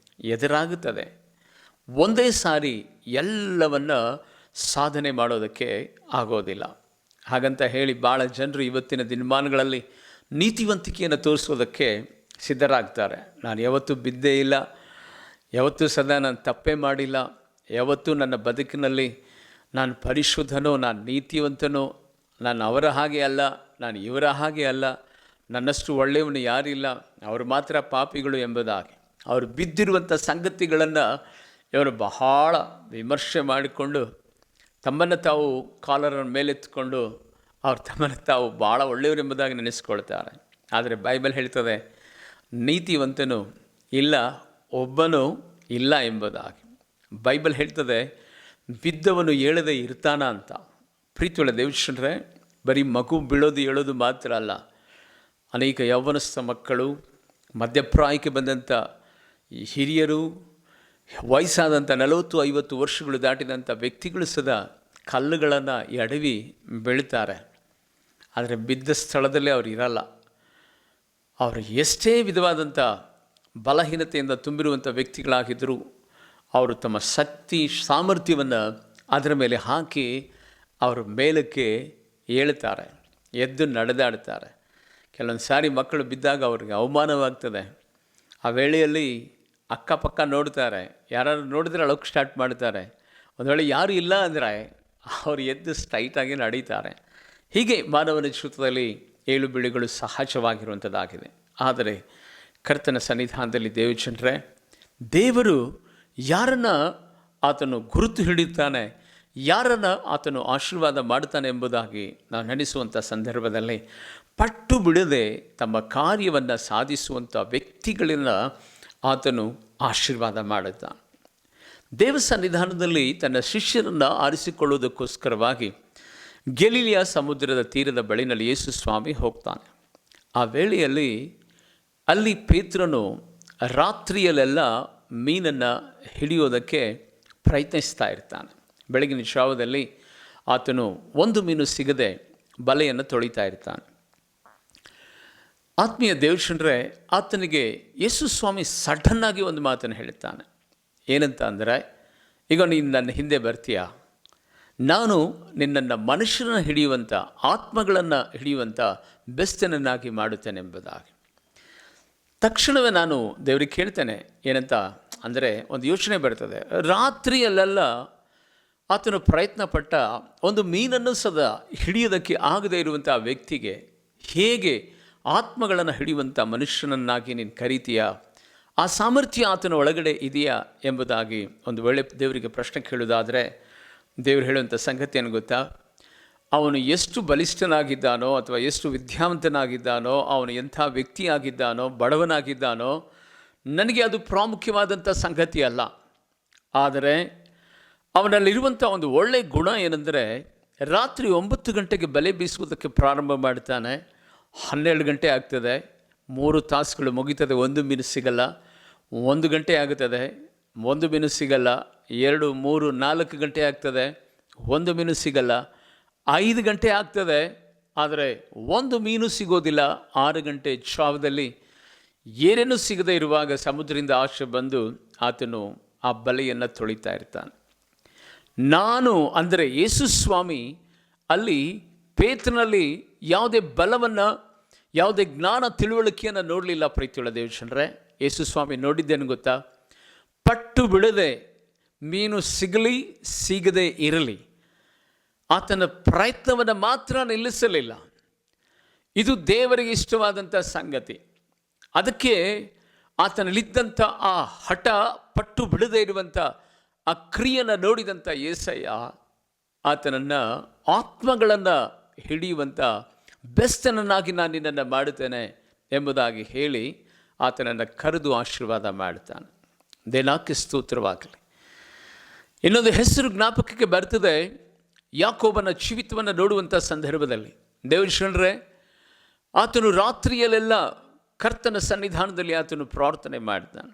ಎದುರಾಗುತ್ತದೆ. ಒಂದೇ ಸಾರಿ ಎಲ್ಲವನ್ನ ಸಾಧನೆ ಮಾಡೋದಕ್ಕೆ ಆಗೋದಿಲ್ಲ. ಹಾಗಂತ ಹೇಳಿ ಭಾಳ ಜನರು ಇವತ್ತಿನ ದಿನಮಾನಗಳಲ್ಲಿ ನೀತಿವಂತಿಕೆಯನ್ನು ತೋರಿಸೋದಕ್ಕೆ ಸಿದ್ಧರಾಗ್ತಾರೆ. ನಾನು ಯಾವತ್ತೂ ಬಿದ್ದೇ ಇಲ್ಲ, ಯಾವತ್ತೂ ಸದಾ ನಾನು ತಪ್ಪೇ ಮಾಡಿಲ್ಲ, ಯಾವತ್ತೂ ನನ್ನ ಬದುಕಿನಲ್ಲಿ ನಾನು ಪರಿಶುದ್ಧನೋ, ನಾನು ನೀತಿವಂತನೋ, ನಾನು ಅವರ ಹಾಗೆ ಅಲ್ಲ, ನಾನು ಇವರ ಹಾಗೆ ಅಲ್ಲ, ನನ್ನಷ್ಟು ಒಳ್ಳೆಯವನು ಯಾರಿಲ್ಲ, ಅವರು ಮಾತ್ರ ಪಾಪಿಗಳು ಎಂಬುದಾಗಿ ಅವರು ಬಿದ್ದಿರುವಂಥ ಸಂಗತಿಗಳನ್ನು ಇವರು ಬಹಳ ವಿಮರ್ಶೆ ಮಾಡಿಕೊಂಡು ತಮ್ಮನ್ನು ತಾವು ಕಾಲರನ್ನು ಮೇಲೆತ್ಕೊಂಡು ಅವ್ರು ತಮ್ಮನ್ನು ತಾವು ಭಾಳ ಒಳ್ಳೆಯವರು ಎಂಬುದಾಗಿ ನೆನೆಸ್ಕೊಳ್ತಾರೆ. ಆದರೆ ಬೈಬಲ್ ಹೇಳ್ತದೆ, ನೀತಿವಂತನು ಇಲ್ಲ, ಒಬ್ಬನು ಇಲ್ಲ ಎಂಬುದಾಗಿ. ಬೈಬಲ್ ಹೇಳ್ತದೆ, ಬಿದ್ದವನು ಏಳದೆ ಇರ್ತಾನ ಅಂತ. ಪ್ರೀತಿಯುಳ್ಳ ದೇವಜನರೇ, ಬರೀ ಮಗು ಬೀಳೋದು ಹೇಳೋದು ಮಾತ್ರ ಅಲ್ಲ, ಅನೇಕ ಯೌವನಸ್ಥ ಮಕ್ಕಳು, ಮಧ್ಯಪ್ರಾಯಕ್ಕೆ ಬಂದಂಥ ಹಿರಿಯರು, ವಯಸ್ಸಾದಂಥ 40-50 ವರ್ಷಗಳು ದಾಟಿದಂಥ ವ್ಯಕ್ತಿಗಳು ಸದಾ ಕಲ್ಲುಗಳನ್ನು ಎಡವಿ ಬೀಳ್ತಾರೆ. ಆದರೆ ಬಿದ್ದ ಸ್ಥಳದಲ್ಲೇ ಅವರು ಇರಲ್ಲ. ಅವರು ಎಷ್ಟೇ ವಿಧವಾದಂಥ ಬಲಹೀನತೆಯಿಂದ ತುಂಬಿರುವಂಥ ವ್ಯಕ್ತಿಗಳಾಗಿದ್ದರೂ ಅವರು ತಮ್ಮ ಶಕ್ತಿ ಸಾಮರ್ಥ್ಯವನ್ನು ಅದರ ಮೇಲೆ ಹಾಕಿ ಅವರು ಮೇಲಕ್ಕೆ ಏಳುತ್ತಾರೆ, ಎದ್ದು ನಡೆದಾಡ್ತಾರೆ. ಕೆಲವೊಂದು ಸಾರಿ ಮಕ್ಕಳು ಬಿದ್ದಾಗ ಅವ್ರಿಗೆ ಅವಮಾನವಾಗ್ತದೆ. ಆ ವೇಳೆಯಲ್ಲಿ ಅಕ್ಕಪಕ್ಕ ನೋಡ್ತಾರೆ, ಯಾರು ನೋಡಿದ್ರೆ ಅಳೋಕ್ಕೆ ಸ್ಟಾರ್ಟ್ ಮಾಡ್ತಾರೆ. ಒಂದು ವೇಳೆ ಯಾರು ಇಲ್ಲ ಅಂದರೆ ಅವರು ಎದ್ದು ಸ್ಟ್ರೈಟಾಗಿ ನಡೀತಾರೆ. ಹೀಗೆ ಮಾನವನ ಜೀವಿತದಲ್ಲಿ ಏಳು ಬೀಳುಗಳು ಸಹಜವಾಗಿರುವಂಥದ್ದಾಗಿದೆ. ಆದರೆ ಕರ್ತನ ಸನ್ನಿಧಾನದಲ್ಲಿ ದೇವಜನರೇ, ದೇವರು ಯಾರನ್ನು ಆತನು ಗುರುತು ಹಿಡಿಯುತ್ತಾನೆ, ಯಾರನ್ನು ಆತನು ಆಶೀರ್ವಾದ ಮಾಡುತ್ತಾನೆ ಎಂಬುದಾಗಿ ನಾವು ನೆನೆಸುವಂಥ ಸಂದರ್ಭದಲ್ಲಿ ಪಟ್ಟು ಬಿಡದೆ ತಮ್ಮ ಕಾರ್ಯವನ್ನು ಸಾಧಿಸುವಂಥ ವ್ಯಕ್ತಿಗಳಿಂದ ಆತನು ಆಶೀರ್ವಾದ ಮಾಡುತ್ತಾನೆ. ದೇವ ಸನ್ನಿಧಾನದಲ್ಲಿ ತನ್ನ ಶಿಷ್ಯರನ್ನು ಆರಿಸಿಕೊಳ್ಳುವುದಕ್ಕೋಸ್ಕರವಾಗಿ ಗಲಿಲಿಯ ಸಮುದ್ರದ ತೀರದ ಬಳಿನಲ್ಲಿ ಯೇಸು ಸ್ವಾಮಿ ಹೋಗ್ತಾನೆ. ಆ ವೇಳೆಯಲ್ಲಿ ಅಲ್ಲಿ ಪೇತ್ರನು ರಾತ್ರಿಯಲ್ಲೆಲ್ಲ ಮೀನನ್ನು ಹಿಡಿಯೋದಕ್ಕೆ ಪ್ರಯತ್ನಿಸ್ತಾ ಇರ್ತಾನೆ. ಬೆಳಗಿನ ಜಾವದಲ್ಲಿ ಆತನು ಒಂದು ಮೀನು ಸಿಗದೆ ಬಲೆಯನ್ನು ತೊಳಿತಾ ಇರ್ತಾನೆ. ಆತ್ಮೀಯ ದೇವಜನರೇ, ಆತನಿಗೆ ಯೇಸು ಸ್ವಾಮಿ ಸಡನ್ನಾಗಿ ಒಂದು ಮಾತನ್ನು ಹೇಳ್ತಾನೆ. ಏನಂತ ಅಂದರೆ, ಈಗ ನೀನು ನನ್ನ ಹಿಂದೆ ಬರ್ತೀಯಾ, ನಾನು ನಿನ್ನನ್ನು ಮನುಷ್ಯರನ್ನು ಹಿಡಿಯುವಂಥ, ಆತ್ಮಗಳನ್ನು ಹಿಡಿಯುವಂಥ ಬೆಸ್ತನನ್ನಾಗಿ ಮಾಡುತ್ತೇನೆ ಎಂಬುದಾಗಿ. ತಕ್ಷಣವೇ ನಾನು ದೇವರಿಗೆ ಕೇಳ್ತೇನೆ, ಏನಂತ ಅಂದರೆ ಒಂದು ಯೋಚನೆ ಬರ್ತದೆ. ರಾತ್ರಿಯಲ್ಲೆಲ್ಲ ಆತನು ಪ್ರಯತ್ನಪಟ್ಟ ಒಂದು ಮೀನನ್ನು ಸದಾ ಹಿಡಿಯೋದಕ್ಕೆ ಆಗದೇ ಇರುವಂಥ ವ್ಯಕ್ತಿಗೆ ಹೇಗೆ ಆತ್ಮಗಳನ್ನು ಹಿಡಿಯುವಂಥ ಮನುಷ್ಯನನ್ನಾಗಿ ನೀನು ಕರೀತೀಯಾ? ಆ ಸಾಮರ್ಥ್ಯ ಆತನ ಒಳಗಡೆ ಇದೆಯಾ ಎಂಬುದಾಗಿ ಒಂದು ವೇಳೆ ದೇವರಿಗೆ ಪ್ರಶ್ನೆ ಕೇಳೋದಾದರೆ, ದೇವರು ಹೇಳುವಂಥ ಸಂಗತಿಯನ್ನು ಗೊತ್ತಾ? ಅವನು ಎಷ್ಟು ಬಲಿಷ್ಠನಾಗಿದ್ದಾನೋ ಅಥವಾ ಎಷ್ಟು ವಿದ್ಯಾವಂತನಾಗಿದ್ದಾನೋ, ಅವನು ಎಂಥ ವ್ಯಕ್ತಿಯಾಗಿದ್ದಾನೋ, ಬಡವನಾಗಿದ್ದಾನೋ, ನನಗೆ ಅದು ಪ್ರಾಮುಖ್ಯವಾದಂಥ ಸಂಗತಿ ಅಲ್ಲ. ಆದರೆ ಅವನಲ್ಲಿರುವಂಥ ಒಂದು ಒಳ್ಳೆಯ ಗುಣ ಏನೆಂದರೆ, ರಾತ್ರಿ 9 ಗಂಟೆಗೆ ಬಲೆ ಬೀಸುವುದಕ್ಕೆ ಪ್ರಾರಂಭ ಮಾಡ್ತಾನೆ. 12 ಗಂಟೆ ಆಗ್ತದೆ, 3 ತಾಸುಗಳು ಮುಗಿತದೆ, ಒಂದು ಮೀನು ಸಿಗಲ್ಲ. 1 ಗಂಟೆ ಆಗುತ್ತದೆ, ಒಂದು ಮೀನು ಸಿಗಲ್ಲ. 2, 3, 4 ಗಂಟೆ ಆಗ್ತದೆ, ಒಂದು ಮೀನು ಸಿಗಲ್ಲ. 5 ಗಂಟೆ ಆಗ್ತದೆ, ಆದರೆ ಒಂದು ಮೀನು ಸಿಗೋದಿಲ್ಲ. 6 ಗಂಟೆ ಜಾವದಲ್ಲಿ ಏನೇನೂ ಸಿಗದೆ ಇರುವಾಗ ಸಮುದ್ರದಿಂದ ಆಚೆ ಬಂದು ಆತನು ಆ ಬಲೆಯನ್ನು ತೊಳಿತಾ ಇರ್ತಾನೆ. ನಾನು ಅಂದರೆ ಯೇಸು ಸ್ವಾಮಿ ಅಲ್ಲಿ ಪೇತ್ರನಲ್ಲಿ ಯಾವುದೇ ಬಲವನ್ನು, ಯಾವುದೇ ಜ್ಞಾನ ತಿಳುವಳಿಕೆಯನ್ನು ನೋಡಲಿಲ್ಲ. ಪ್ರೀತಿಯುಳ್ಳ ದೇವಜನರೇ, ಯೇಸು ಸ್ವಾಮಿ ನೋಡಿದ್ದೇನು ಗೊತ್ತಾ? ಪಟ್ಟು ಬಿಡದೆ ಮೀನು ಸಿಗಲಿ ಸಿಗದೆ ಇರಲಿ, ಆತನ ಪ್ರಯತ್ನವನ್ನು ಮಾತ್ರ ನಿಲ್ಲಿಸಲಿಲ್ಲ. ಇದು ದೇವರಿಗೆ ಇಷ್ಟವಾದಂಥ ಸಂಗತಿ. ಅದಕ್ಕೆ ಆತನಲ್ಲಿದ್ದಂಥ ಆ ಹಠ, ಪಟ್ಟು ಬಿಡದೇ ಇರುವಂಥ ಆ ಕ್ರಿಯೆಯನ್ನು ನೋಡಿದಂಥ యేసಯ್ಯ ಆತನನ್ನು ಆತ್ಮಗಳನ್ನು ಹಿಡಿಯುವಂಥ ಬೆಸ್ತನನ್ನಾಗಿ ನಾನು ನಿನ್ನನ್ನು ಮಾಡುತ್ತೇನೆ ಎಂಬುದಾಗಿ ಹೇಳಿ ಆತನನ್ನು ಕರೆದು ಆಶೀರ್ವಾದ ಮಾಡ್ತಾನೆ. ದೇನಾಕ್ಕೆ ಸ್ತೋತ್ರವಾಗಲಿ. ಇನ್ನೊಂದು ಹೆಸರು ಜ್ಞಾಪಕಕ್ಕೆ ಬರ್ತದೆ. ಯಾಕೋಬನ ಜೀವಿತವನ್ನು ನೋಡುವಂಥ ಸಂದರ್ಭದಲ್ಲಿ ದೇವಜನರೇ, ಆತನು ರಾತ್ರಿಯಲ್ಲೆಲ್ಲ ಕರ್ತನ ಸನ್ನಿಧಾನದಲ್ಲಿ ಆತನು ಪ್ರಾರ್ಥನೆ ಮಾಡ್ತಾನೆ.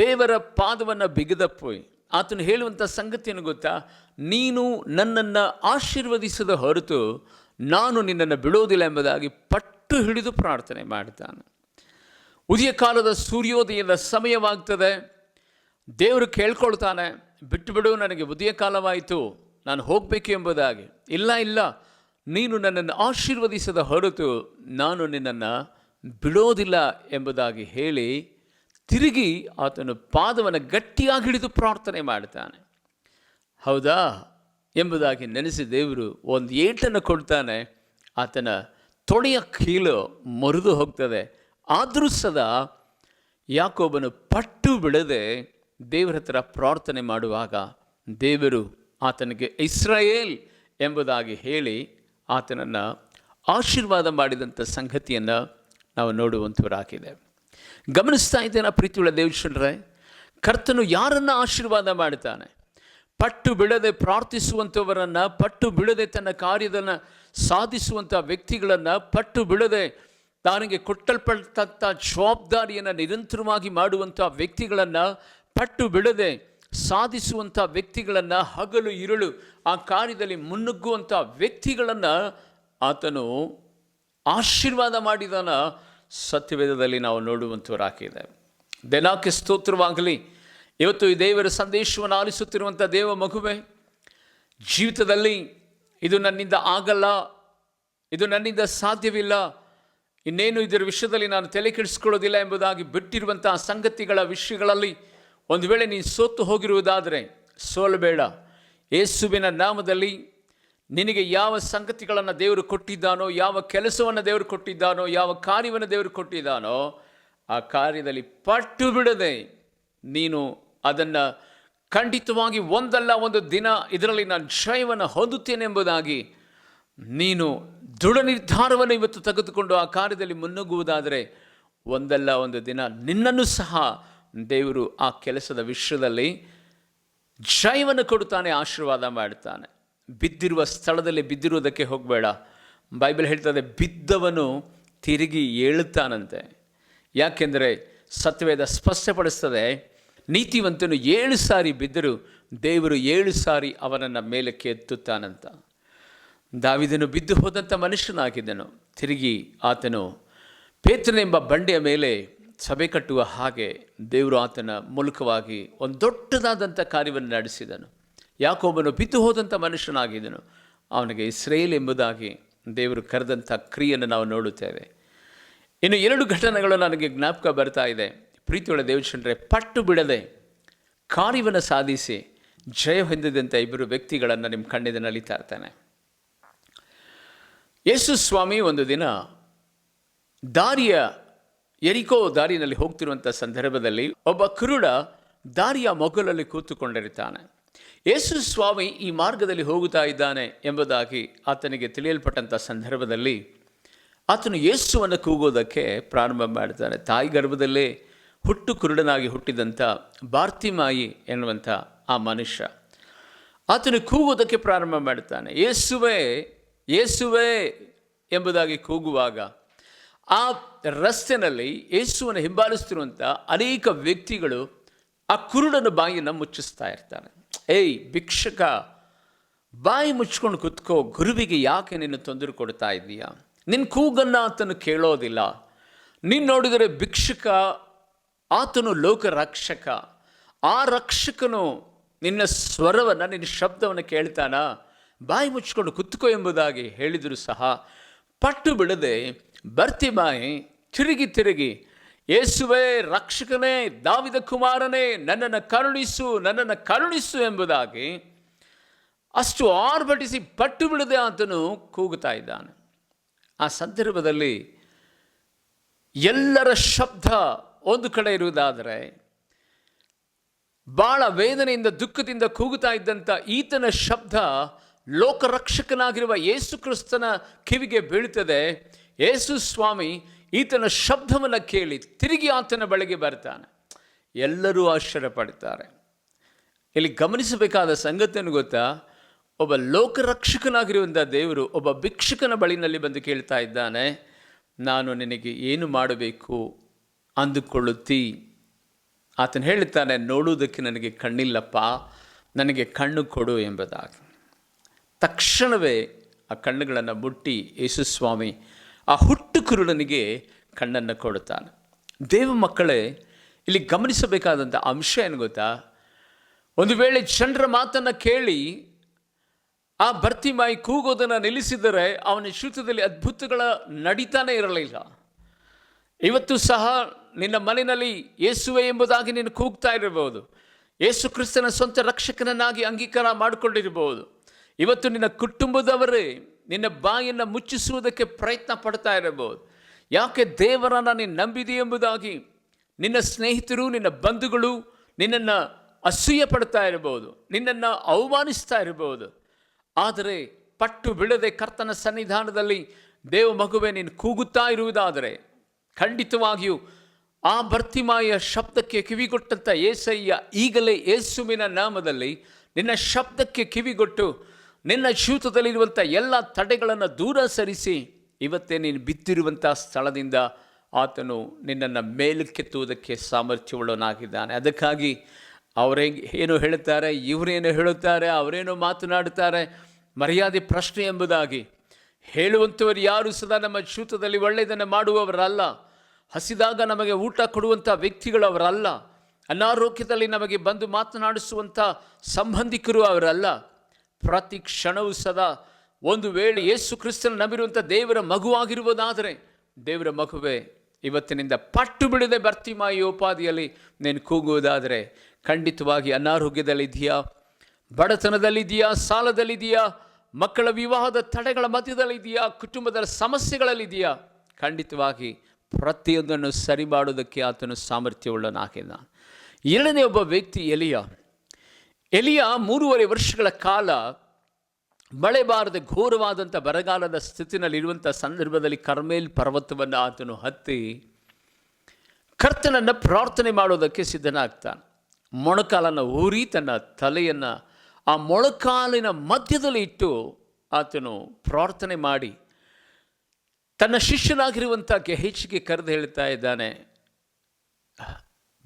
ದೇವರ ಪಾದವನ್ನು ಬಿಗದಪ್ಪೋಯ್ ಆತನು ಹೇಳುವಂಥ ಸಂಗತಿಯನ್ನು ಗೊತ್ತಾ? ನೀನು ನನ್ನನ್ನು ಆಶೀರ್ವದಿಸದ ಹೊರತು ನಾನು ನಿನ್ನನ್ನು ಬಿಡೋದಿಲ್ಲ ಎಂಬುದಾಗಿ ಪಟ್ಟು ಹಿಡಿದು ಪ್ರಾರ್ಥನೆ ಮಾಡ್ತಾನೆ. ಉದಯ ಕಾಲದ ಸೂರ್ಯೋದಯದ ಸಮಯವಾಗ್ತದೆ. ದೇವರು ಕೇಳ್ಕೊಳ್ತಾನೆ, ಬಿಟ್ಟು ಬಿಡು, ನನಗೆ ಉದಯ ಕಾಲವಾಯಿತು, ನಾನು ಹೋಗಬೇಕು ಎಂಬುದಾಗಿ. ಇಲ್ಲ, ನೀನು ನನ್ನನ್ನು ಆಶೀರ್ವದಿಸದ ಹೊರತು ನಾನು ನಿನ್ನನ್ನು ಬಿಡೋದಿಲ್ಲ ಎಂಬುದಾಗಿ ಹೇಳಿ ತಿರುಗಿ ಆತನು ಪಾದವನ್ನು ಗಟ್ಟಿಯಾಗಿ ಹಿಡಿದು ಪ್ರಾರ್ಥನೆ ಮಾಡ್ತಾನೆ. ಹೌದಾ ಎಂಬುದಾಗಿ ನೆನೆಸಿ ದೇವರು ಒಂದು ಏಟನ್ನು ಕೊಡ್ತಾನೆ. ಆತನ ತೊಡೆಯ ಕೀಲು ಮುರಿದು ಹೋಗ್ತದೆ. ಆದರೂ ಸದಾ ಯಾಕೋಬನು ಪಟ್ಟು ಬಿಡದೆ ದೇವರ ಹತ್ರ ಪ್ರಾರ್ಥನೆ ಮಾಡುವಾಗ ದೇವರು ಆತನಿಗೆ ಇಸ್ರಾಯೇಲ್ ಎಂಬುದಾಗಿ ಹೇಳಿ ಆತನನ್ನು ಆಶೀರ್ವಾದ ಮಾಡಿದಂಥ ಸಂಗತಿಯನ್ನು ನಾವು ನೋಡುವಂಥವರಾಗಿದೆ. ಗಮನಿಸ್ತಾ ಇದ್ದೇನೆ ಪ್ರೀತಿಯುಳ್ಳ ದೇವಜನರೇ, ಕರ್ತನು ಯಾರನ್ನು ಆಶೀರ್ವಾದ ಮಾಡ್ತಾನೆ? ಪಟ್ಟು ಬಿಡದೆ ಪ್ರಾರ್ಥಿಸುವಂಥವರನ್ನು, ಪಟ್ಟು ಬಿಡದೆ ತನ್ನ ಕಾರ್ಯದನ್ನು ಸಾಧಿಸುವಂಥ ವ್ಯಕ್ತಿಗಳನ್ನು, ಪಟ್ಟು ಬಿಡದೆ ತನಗೆ ಕೊಟ್ಟಲ್ಪಟ್ಟಂಥ ಜವಾಬ್ದಾರಿಯನ್ನು ನಿರಂತರವಾಗಿ ಮಾಡುವಂಥ ವ್ಯಕ್ತಿಗಳನ್ನು, ಪಟ್ಟು ಬಿಡದೆ ಸಾಧಿಸುವಂಥ ವ್ಯಕ್ತಿಗಳನ್ನು, ಹಗಲು ಇರುಳು ಆ ಕಾರ್ಯದಲ್ಲಿ ಮುನ್ನುಗ್ಗುವಂಥ ವ್ಯಕ್ತಿಗಳನ್ನು ಆತನು ಆಶೀರ್ವಾದ ಮಾಡಿದಾನ. ಸತ್ಯವೇದದಲ್ಲಿ ನಾವು ನೋಡುವಂಥವರಾಗಿದೆ. ದೇನಾಕ್ಕೆ ಸ್ತೋತ್ರವಾಗಲಿ. ಇವತ್ತು ಈ ದೇವರ ಸಂದೇಶವನ್ನು ಆಲಿಸುತ್ತಿರುವಂಥ ದೇವ ಮಗುವೆ, ಜೀವಿತದಲ್ಲಿ ಇದು ನನ್ನಿಂದ ಆಗಲ್ಲ, ಇದು ನನ್ನಿಂದ ಸಾಧ್ಯವಿಲ್ಲ, ಇನ್ನೇನು ಇದರ ವಿಷಯದಲ್ಲಿ ನಾನು ತಲೆ ಕೆಡಿಸ್ಕೊಳ್ಳೋದಿಲ್ಲ ಎಂಬುದಾಗಿ ಬಿಟ್ಟಿರುವಂಥ ಸಂಗತಿಗಳ ವಿಷಯಗಳಲ್ಲಿ ಒಂದು ವೇಳೆ ನೀನು ಸೋತು ಹೋಗಿರುವುದಾದರೆ ಸೋಲಬೇಡ. ಯೇಸುವಿನ ನಾಮದಲ್ಲಿ ನಿನಗೆ ಯಾವ ಸಂಗತಿಗಳನ್ನು ದೇವರು ಕೊಟ್ಟಿದ್ದಾನೋ, ಯಾವ ಕೆಲಸವನ್ನು ದೇವರು ಕೊಟ್ಟಿದ್ದಾನೋ, ಯಾವ ಕಾರ್ಯವನ್ನು ದೇವರು ಕೊಟ್ಟಿದ್ದಾನೋ, ಆ ಕಾರ್ಯದಲ್ಲಿ ಪಟ್ಟು ಬಿಡದೆ ನೀನು ಅದನ್ನು ಖಂಡಿತವಾಗಿ ಒಂದಲ್ಲ ಒಂದು ದಿನ ಇದರಲ್ಲಿ ನಾನು ಜಯವನ್ನು ಹೊಂದುತ್ತೇನೆ ಎಂಬುದಾಗಿ ನೀನು ದೃಢ ನಿರ್ಧಾರವನ್ನು ಇವತ್ತು ತೆಗೆದುಕೊಂಡು ಆ ಕಾರ್ಯದಲ್ಲಿ ಮುನ್ನುಗ್ಗುವುದಾದರೆ ಒಂದಲ್ಲ ಒಂದು ದಿನ ನಿನ್ನನ್ನು ಸಹ ದೇವರು ಆ ಕೆಲಸದ ವಿಷಯದಲ್ಲಿ ಜಯವನ್ನು ಕೊಡುತ್ತಾನೆ, ಆಶೀರ್ವಾದ ಮಾಡುತ್ತಾನೆ. ಬಿದ್ದಿರುವ ಸ್ಥಳದಲ್ಲಿ ಬಿದ್ದಿರುವುದಕ್ಕೆ ಹೋಗಬೇಡ. ಬೈಬಲ್ ಹೇಳ್ತದೆ, ಬಿದ್ದವನು ತಿರುಗಿ ಏಳುತ್ತಾನಂತೆ. ಯಾಕೆಂದರೆ ಸತ್ಯವೇದ ಸ್ಪಷ್ಟಪಡಿಸ್ತದೆ, ನೀತಿವಂತನು 7 ಸಾರಿ ಬಿದ್ದರೂ ದೇವರು 7 ಸಾರಿ ಅವನನ್ನು ಮೇಲಕ್ಕೆ ಎತ್ತುತ್ತಾನಂತ. ದಾವೀದನು ಬಿದ್ದು ಹೋದಂಥ ಮನುಷ್ಯನಾಗಿದ್ದನು. ತಿರುಗಿ ಆತನು ಪೇತ್ರನೆಂಬ ಬಂಡೆಯ ಮೇಲೆ ಸಭೆ ಕಟ್ಟುವ ಹಾಗೆ ದೇವರು ಆತನ ಮೂಲಕವಾಗಿ ಒಂದು ದೊಡ್ಡದಾದಂಥ ಕಾರ್ಯವನ್ನು ನಡೆಸಿದನು. ಯಾಕೋಬನು ಬಿದ್ದು ಹೋದಂಥ ಮನುಷ್ಯನಾಗಿದ್ದನು. ಅವನಿಗೆ ಇಸ್ರಾಯೇಲ್ ಎಂಬುದಾಗಿ ದೇವರು ಕರೆದಂಥ ಕ್ರಿಯೆಯನ್ನು ನಾವು ನೋಡುತ್ತೇವೆ. ಇನ್ನು 2 ಘಟನೆಗಳು ನನಗೆ ಜ್ಞಾಪಕ ಬರ್ತಾ ಇದೆ. ಪ್ರೀತಿಯೊಳ್ಳ ದೇವಜನರೇ, ಪಟ್ಟು ಬಿಡದೆ ಕಾರ್ಯವನ್ನು ಸಾಧಿಸಿ ಜಯ ಹೊಂದಿದಂಥ 2 ವ್ಯಕ್ತಿಗಳನ್ನು ನಿಮ್ಮ ಕಣ್ಣಿದ ನಲಿತಾ ಇರ್ತಾನೆ. ಯೇಸು ಸ್ವಾಮಿ ಒಂದು ದಿನ ಎರಿಕೋ ದಾರಿಯಲ್ಲಿ ಹೋಗ್ತಿರುವಂಥ ಸಂದರ್ಭದಲ್ಲಿ ಒಬ್ಬ ಕುರುಡ ದಾರಿಯ ಮೊಗಲಲ್ಲಿ ಕೂತುಕೊಂಡಿರ್ತಾನೆ. ಯೇಸು ಸ್ವಾಮಿ ಈ ಮಾರ್ಗದಲ್ಲಿ ಹೋಗುತ್ತಾ ಇದ್ದಾನೆ ಎಂಬುದಾಗಿ ಆತನಿಗೆ ತಿಳಿಯಲ್ಪಟ್ಟಂಥ ಸಂದರ್ಭದಲ್ಲಿ ಆತನು ಯೇಸುವನ್ನು ಕೂಗೋದಕ್ಕೆ ಪ್ರಾರಂಭ ಮಾಡ್ತಾನೆ. ತಾಯಿ ಗರ್ಭದಲ್ಲೇ ಹುಟ್ಟು ಕುರುಡನಾಗಿ ಹುಟ್ಟಿದಂಥ ಬಾರ್ತಿಮಾಯಿ ಎನ್ನುವಂಥ ಆ ಮನುಷ್ಯ ಆತನು ಕೂಗೋದಕ್ಕೆ ಪ್ರಾರಂಭ ಮಾಡ್ತಾನೆ. ಯೇಸುವೇ ಯೇಸುವೇ ಎಂಬುದಾಗಿ ಕೂಗುವಾಗ ಆ ರಸ್ತೆಯಲ್ಲಿ ಯೇಸುವನ್ನು ಹಿಂಬಾಲಿಸ್ತಿರುವಂಥ ಅನೇಕ ವ್ಯಕ್ತಿಗಳು ಆ ಕುರುಡನ ಬಾಯಿಯನ್ನು ಮುಚ್ಚಿಸ್ತಾ ಇರ್ತಾರೆ. ಏಯ್ ಭಿಕ್ಷಕ, ಬಾಯಿ ಮುಚ್ಕೊಂಡು ಕುತ್ಕೋ, ಗುರುವಿಗೆ ಯಾಕೆ ನೀನು ತೊಂದರೆ ಕೊಡ್ತಾ ಇದ್ದೀಯಾ? ನಿನ್ನ ಕೂಗನ್ನು ಆತನು ಕೇಳೋದಿಲ್ಲ. ನೀನು ನೋಡಿದರೆ ಭಿಕ್ಷಕ, ಆತನು ಲೋಕ ರಕ್ಷಕ. ಆ ರಕ್ಷಕನು ನಿನ್ನ ಸ್ವರವನ್ನು, ನಿನ್ನ ಶಬ್ದವನ್ನು ಕೇಳ್ತಾನ? ಬಾಯಿ ಮುಚ್ಕೊಂಡು ಕುತ್ಕೋ ಎಂಬುದಾಗಿ ಹೇಳಿದರೂ ಸಹ ಪಟ್ಟು ಬಿಡದೆ ಬಾರ್ತಿಮಾಯಿ ತಿರುಗಿ ಯೇಸುವೇ, ರಕ್ಷಕನೇ, ದಾವಿದ ಕುಮಾರನೇ, ನನ್ನನ್ನು ಕರುಣಿಸು ಎಂಬುದಾಗಿ ಅಷ್ಟು ಆರ್ಭಟಿಸಿ ಪಟ್ಟು ಬಿಡದೆ ಆತನು ಕೂಗುತ್ತಾ ಇದ್ದಾನೆ. ಆ ಸಂದರ್ಭದಲ್ಲಿ ಎಲ್ಲರ ಶಬ್ದ ಒಂದು ಕಡೆ ಇರುವುದಾದರೆ, ಬಹಳ ವೇದನೆಯಿಂದ ದುಃಖದಿಂದ ಕೂಗುತ್ತಾ ಇದ್ದಂಥ ಈತನ ಶಬ್ದ ಲೋಕರಕ್ಷಕನಾಗಿರುವ ಯೇಸು ಕ್ರಿಸ್ತನ ಕಿವಿಗೆ ಬೀಳುತ್ತದೆ. ಯೇಸು ಸ್ವಾಮಿ ಈತನ ಶಬ್ದವನ್ನು ಕೇಳಿ ತಿರುಗಿ ಆತನ ಬಳಿಗೆ ಬರ್ತಾನೆ. ಎಲ್ಲರೂ ಆಶ್ಚರ್ಯ ಪಡ್ತಾರೆ. ಇಲ್ಲಿ ಗಮನಿಸಬೇಕಾದ ಸಂಗತಿಯನ್ನು ಗೊತ್ತಾ? ಒಬ್ಬ ಲೋಕರಕ್ಷಕನಾಗಿರುವಂಥ ದೇವರು ಒಬ್ಬ ಭಿಕ್ಷುಕನ ಬಳಿನಲ್ಲಿ ಬಂದು ಕೇಳ್ತಾ ಇದ್ದಾನೆ, ನಾನು ನಿನಗೆ ಏನು ಮಾಡಬೇಕು ಅಂದುಕೊಳ್ಳುತ್ತೀ? ಆತನು ಹೇಳುತ್ತಾನೆ, ನೋಡುವುದಕ್ಕೆ ನನಗೆ ಕಣ್ಣಿಲ್ಲಪ್ಪ, ನನಗೆ ಕಣ್ಣು ಕೊಡು ಎಂಬುದಾಗಿ. ತಕ್ಷಣವೇ ಆ ಕಣ್ಣುಗಳನ್ನು ಮುಟ್ಟಿ ಯೇಸು ಸ್ವಾಮಿ ಆ ಹುಟ್ಟು ಕುರುಡನಿಗೆ ಕಣ್ಣನ್ನು ಕೊಡುತ್ತಾನೆ. ದೇವ ಮಕ್ಕಳೇ, ಇಲ್ಲಿ ಗಮನಿಸಬೇಕಾದಂಥ ಅಂಶ ಏನು ಗೊತ್ತಾ? ಒಂದು ವೇಳೆ ಜನರ ಮಾತನ್ನು ಕೇಳಿ ಆ ಬಾರ್ತಿಮಾಯಿ ಕೂಗೋದನ್ನು ನಿಲ್ಲಿಸಿದರೆ ಅವನ ಜೀವಿತದಲ್ಲಿ ಅದ್ಭುತಗಳ ನಡೀತಾನೆ ಇರಲಿಲ್ಲ. ಇವತ್ತು ಸಹ ನಿನ್ನ ಮನೆಯಲ್ಲಿ ಯೇಸುವೆ ಎಂಬುದಾಗಿ ನೀನು ಕೂಗ್ತಾ ಇರಬಹುದು. ಯೇಸು ಕ್ರಿಸ್ತನ ಸ್ವಂತ ರಕ್ಷಕನನ್ನಾಗಿ ಅಂಗೀಕಾರ ಮಾಡಿಕೊಂಡಿರಬಹುದು. ಇವತ್ತು ನಿನ್ನ ಕುಟುಂಬದವರೇ ನಿನ್ನ ಬಾಯನ್ನು ಮುಚ್ಚಿಸುವುದಕ್ಕೆ ಪ್ರಯತ್ನ ಪಡ್ತಾ ಇರಬಹುದು. ಯಾಕೆ? ದೇವರನ್ನು ನೀನು ನಂಬಿದೆ ಎಂಬುದಾಗಿ ನಿನ್ನ ಸ್ನೇಹಿತರು, ನಿನ್ನ ಬಂಧುಗಳು ನಿನ್ನನ್ನು ಅಸೂಯೆ ಪಡ್ತಾ ಇರಬಹುದು, ನಿನ್ನನ್ನು ಅವಮಾನಿಸ್ತಾ ಇರಬಹುದು. ಆದರೆ ಪಟ್ಟು ಬಿಡದೆ ಕರ್ತನ ಸನ್ನಿಧಾನದಲ್ಲಿ ದೇವ ಮಗುವೆ ನೀನು ಕೂಗುತ್ತಾ ಇರುವುದಾದರೆ ಖಂಡಿತವಾಗಿಯೂ ಆ ಭರ್ತಿಮಾಯ ಶಬ್ದಕ್ಕೆ ಕಿವಿಗೊಟ್ಟಂಥ ಏಸಯ್ಯ ಈಗಲೇ ಯೇಸುವಿನ ನಾಮದಲ್ಲಿ ನಿನ್ನ ಶಬ್ದಕ್ಕೆ ಕಿವಿಗೊಟ್ಟು ನಿನ್ನ ಜೀವಿತದಲ್ಲಿರುವಂಥ ಎಲ್ಲ ತಡೆಗಳನ್ನು ದೂರ ಸರಿಸಿ ಇವತ್ತೇ ನೀನು ಬಿದ್ದಿರುವಂಥ ಸ್ಥಳದಿಂದ ಆತನು ನಿನ್ನನ್ನು ಮೇಲಕ್ಕೆತ್ತುವುದಕ್ಕೆ ಸಾಮರ್ಥ್ಯವುಳ್ಳವನಾಗಿದ್ದಾನೆ. ಅದಕ್ಕಾಗಿ ಅವರೇ ಏನು ಹೇಳುತ್ತಾರೆ, ಇವರೇನು ಹೇಳುತ್ತಾರೆ, ಅವರೇನೋ ಮಾತನಾಡುತ್ತಾರೆ, ಮರ್ಯಾದೆ ಪ್ರಶ್ನೆ ಎಂಬುದಾಗಿ ಹೇಳುವಂಥವರು ಯಾರು ಸದಾ ನಮ್ಮ ಜೀವಿತದಲ್ಲಿ ಒಳ್ಳೆಯದನ್ನು ಮಾಡುವವರಲ್ಲ. ಹಸಿದಾಗ ನಮಗೆ ಊಟ ಕೊಡುವಂಥ ವ್ಯಕ್ತಿಗಳು ಅವರಲ್ಲ. ಅನಾರೋಗ್ಯದಲ್ಲಿ ನಮಗೆ ಬಂದು ಮಾತನಾಡಿಸುವಂಥ ಸಂಬಂಧಿಕರು ಅವರಲ್ಲ. ಪ್ರತಿ ಕ್ಷಣವೂ ಸದಾ ಒಂದು ವೇಳೆ ಯೇಸು ಕ್ರಿಸ್ತನ ನಂಬಿರುವಂಥ ದೇವರ ಮಗುವಾಗಿರುವುದಾದರೆ, ದೇವರ ಮಗುವೆ ಇವತ್ತಿನಿಂದ ಪಟ್ಟು ಬಿಡದೆ ಭರ್ತಿಮಾಯೋಪಾದಿಯಲ್ಲಿ ನೀನು ಕೂಗುವುದಾದರೆ ಖಂಡಿತವಾಗಿ ಅನಾರೋಗ್ಯದಲ್ಲಿದೆಯಾ, ಬಡತನದಲ್ಲಿದೆಯಾ, ಸಾಲದಲ್ಲಿದೆಯಾ, ಮಕ್ಕಳ ವಿವಾಹದ ತಡೆಗಳ ಮಧ್ಯದಲ್ಲಿದೆಯಾ, ಕುಟುಂಬದ ಸಮಸ್ಯೆಗಳಲ್ಲಿದೆಯಾ, ಖಂಡಿತವಾಗಿ ಪ್ರತಿಯೊಂದನ್ನು ಸರಿ ಮಾಡುವುದಕ್ಕೆ ಆತನು ಸಾಮರ್ಥ್ಯವುಳ್ಳನಾಗಿದ್ದ. ಎರಡನೇ ಒಬ್ಬ ವ್ಯಕ್ತಿ ಎಲಿಯ. 3.5 ವರ್ಷಗಳ ಕಾಲ ಮಳೆ ಬಾರದ ಘೋರವಾದಂಥ ಬರಗಾಲದ ಸ್ಥಿತಿನಲ್ಲಿರುವಂಥ ಸಂದರ್ಭದಲ್ಲಿ ಕರ್ಮೇಲ್ ಪರ್ವತವನ್ನು ಆತನು ಹತ್ತಿ ಕರ್ತನನ್ನು ಪ್ರಾರ್ಥನೆ ಮಾಡೋದಕ್ಕೆ ಸಿದ್ಧನಾಗ್ತಾನೆ. ಮೊಣಕಾಲನ್ನು ಊರಿ ತನ್ನ ತಲೆಯನ್ನು ಆ ಮೊಣಕಾಲಿನ ಮಧ್ಯದಲ್ಲಿ ಇಟ್ಟು ಆತನು ಪ್ರಾರ್ಥನೆ ಮಾಡಿ ತನ್ನ ಶಿಷ್ಯನಾಗಿರುವಂಥ ಗೆಹಜಿಗೆ ಕರೆದು ಹೇಳ್ತಾ ಇದ್ದಾನೆ,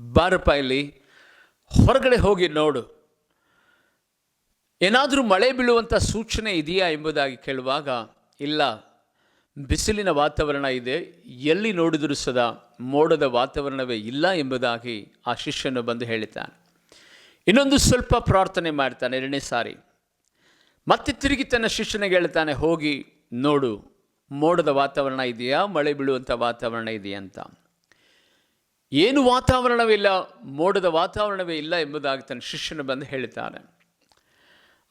ಬಾರಪ್ಪ ಇಲ್ಲಿ ಹೊರಗಡೆ ಹೋಗಿ ನೋಡು, ಏನಾದರೂ ಮಳೆ ಬೀಳುವಂಥ ಸೂಚನೆ ಇದೆಯಾ ಎಂಬುದಾಗಿ ಕೇಳುವಾಗ, ಇಲ್ಲ, ಬಿಸಿಲಿನ ವಾತಾವರಣ ಇದೆ, ಎಲ್ಲಿ ನೋಡಿದರೂ ಸದಾ ಮೋಡದ ವಾತಾವರಣವೇ ಇಲ್ಲ ಎಂಬುದಾಗಿ ಆ ಶಿಷ್ಯನು ಬಂದು ಹೇಳ್ತಾನೆ. ಇನ್ನೊಂದು ಸ್ವಲ್ಪ ಪ್ರಾರ್ಥನೆ ಮಾಡ್ತಾನೆ, 2ನೇ ಸಾರಿ ಮತ್ತೆ ತಿರುಗಿ ತನ್ನ ಶಿಷ್ಯನಿಗೆ ಹೇಳ್ತಾನೆ, ಹೋಗಿ ನೋಡು, ಮೋಡದ ವಾತಾವರಣ ಇದೆಯಾ, ಮಳೆ ಬೀಳುವಂಥ ವಾತಾವರಣ ಇದೆಯಾ ಅಂತ. ಏನು ವಾತಾವರಣವಿಲ್ಲ, ಮೋಡದ ವಾತಾವರಣವೇ ಇಲ್ಲ ಎಂಬುದಾಗಿ ತನ್ನ ಶಿಷ್ಯನು ಬಂದು ಹೇಳ್ತಾನೆ.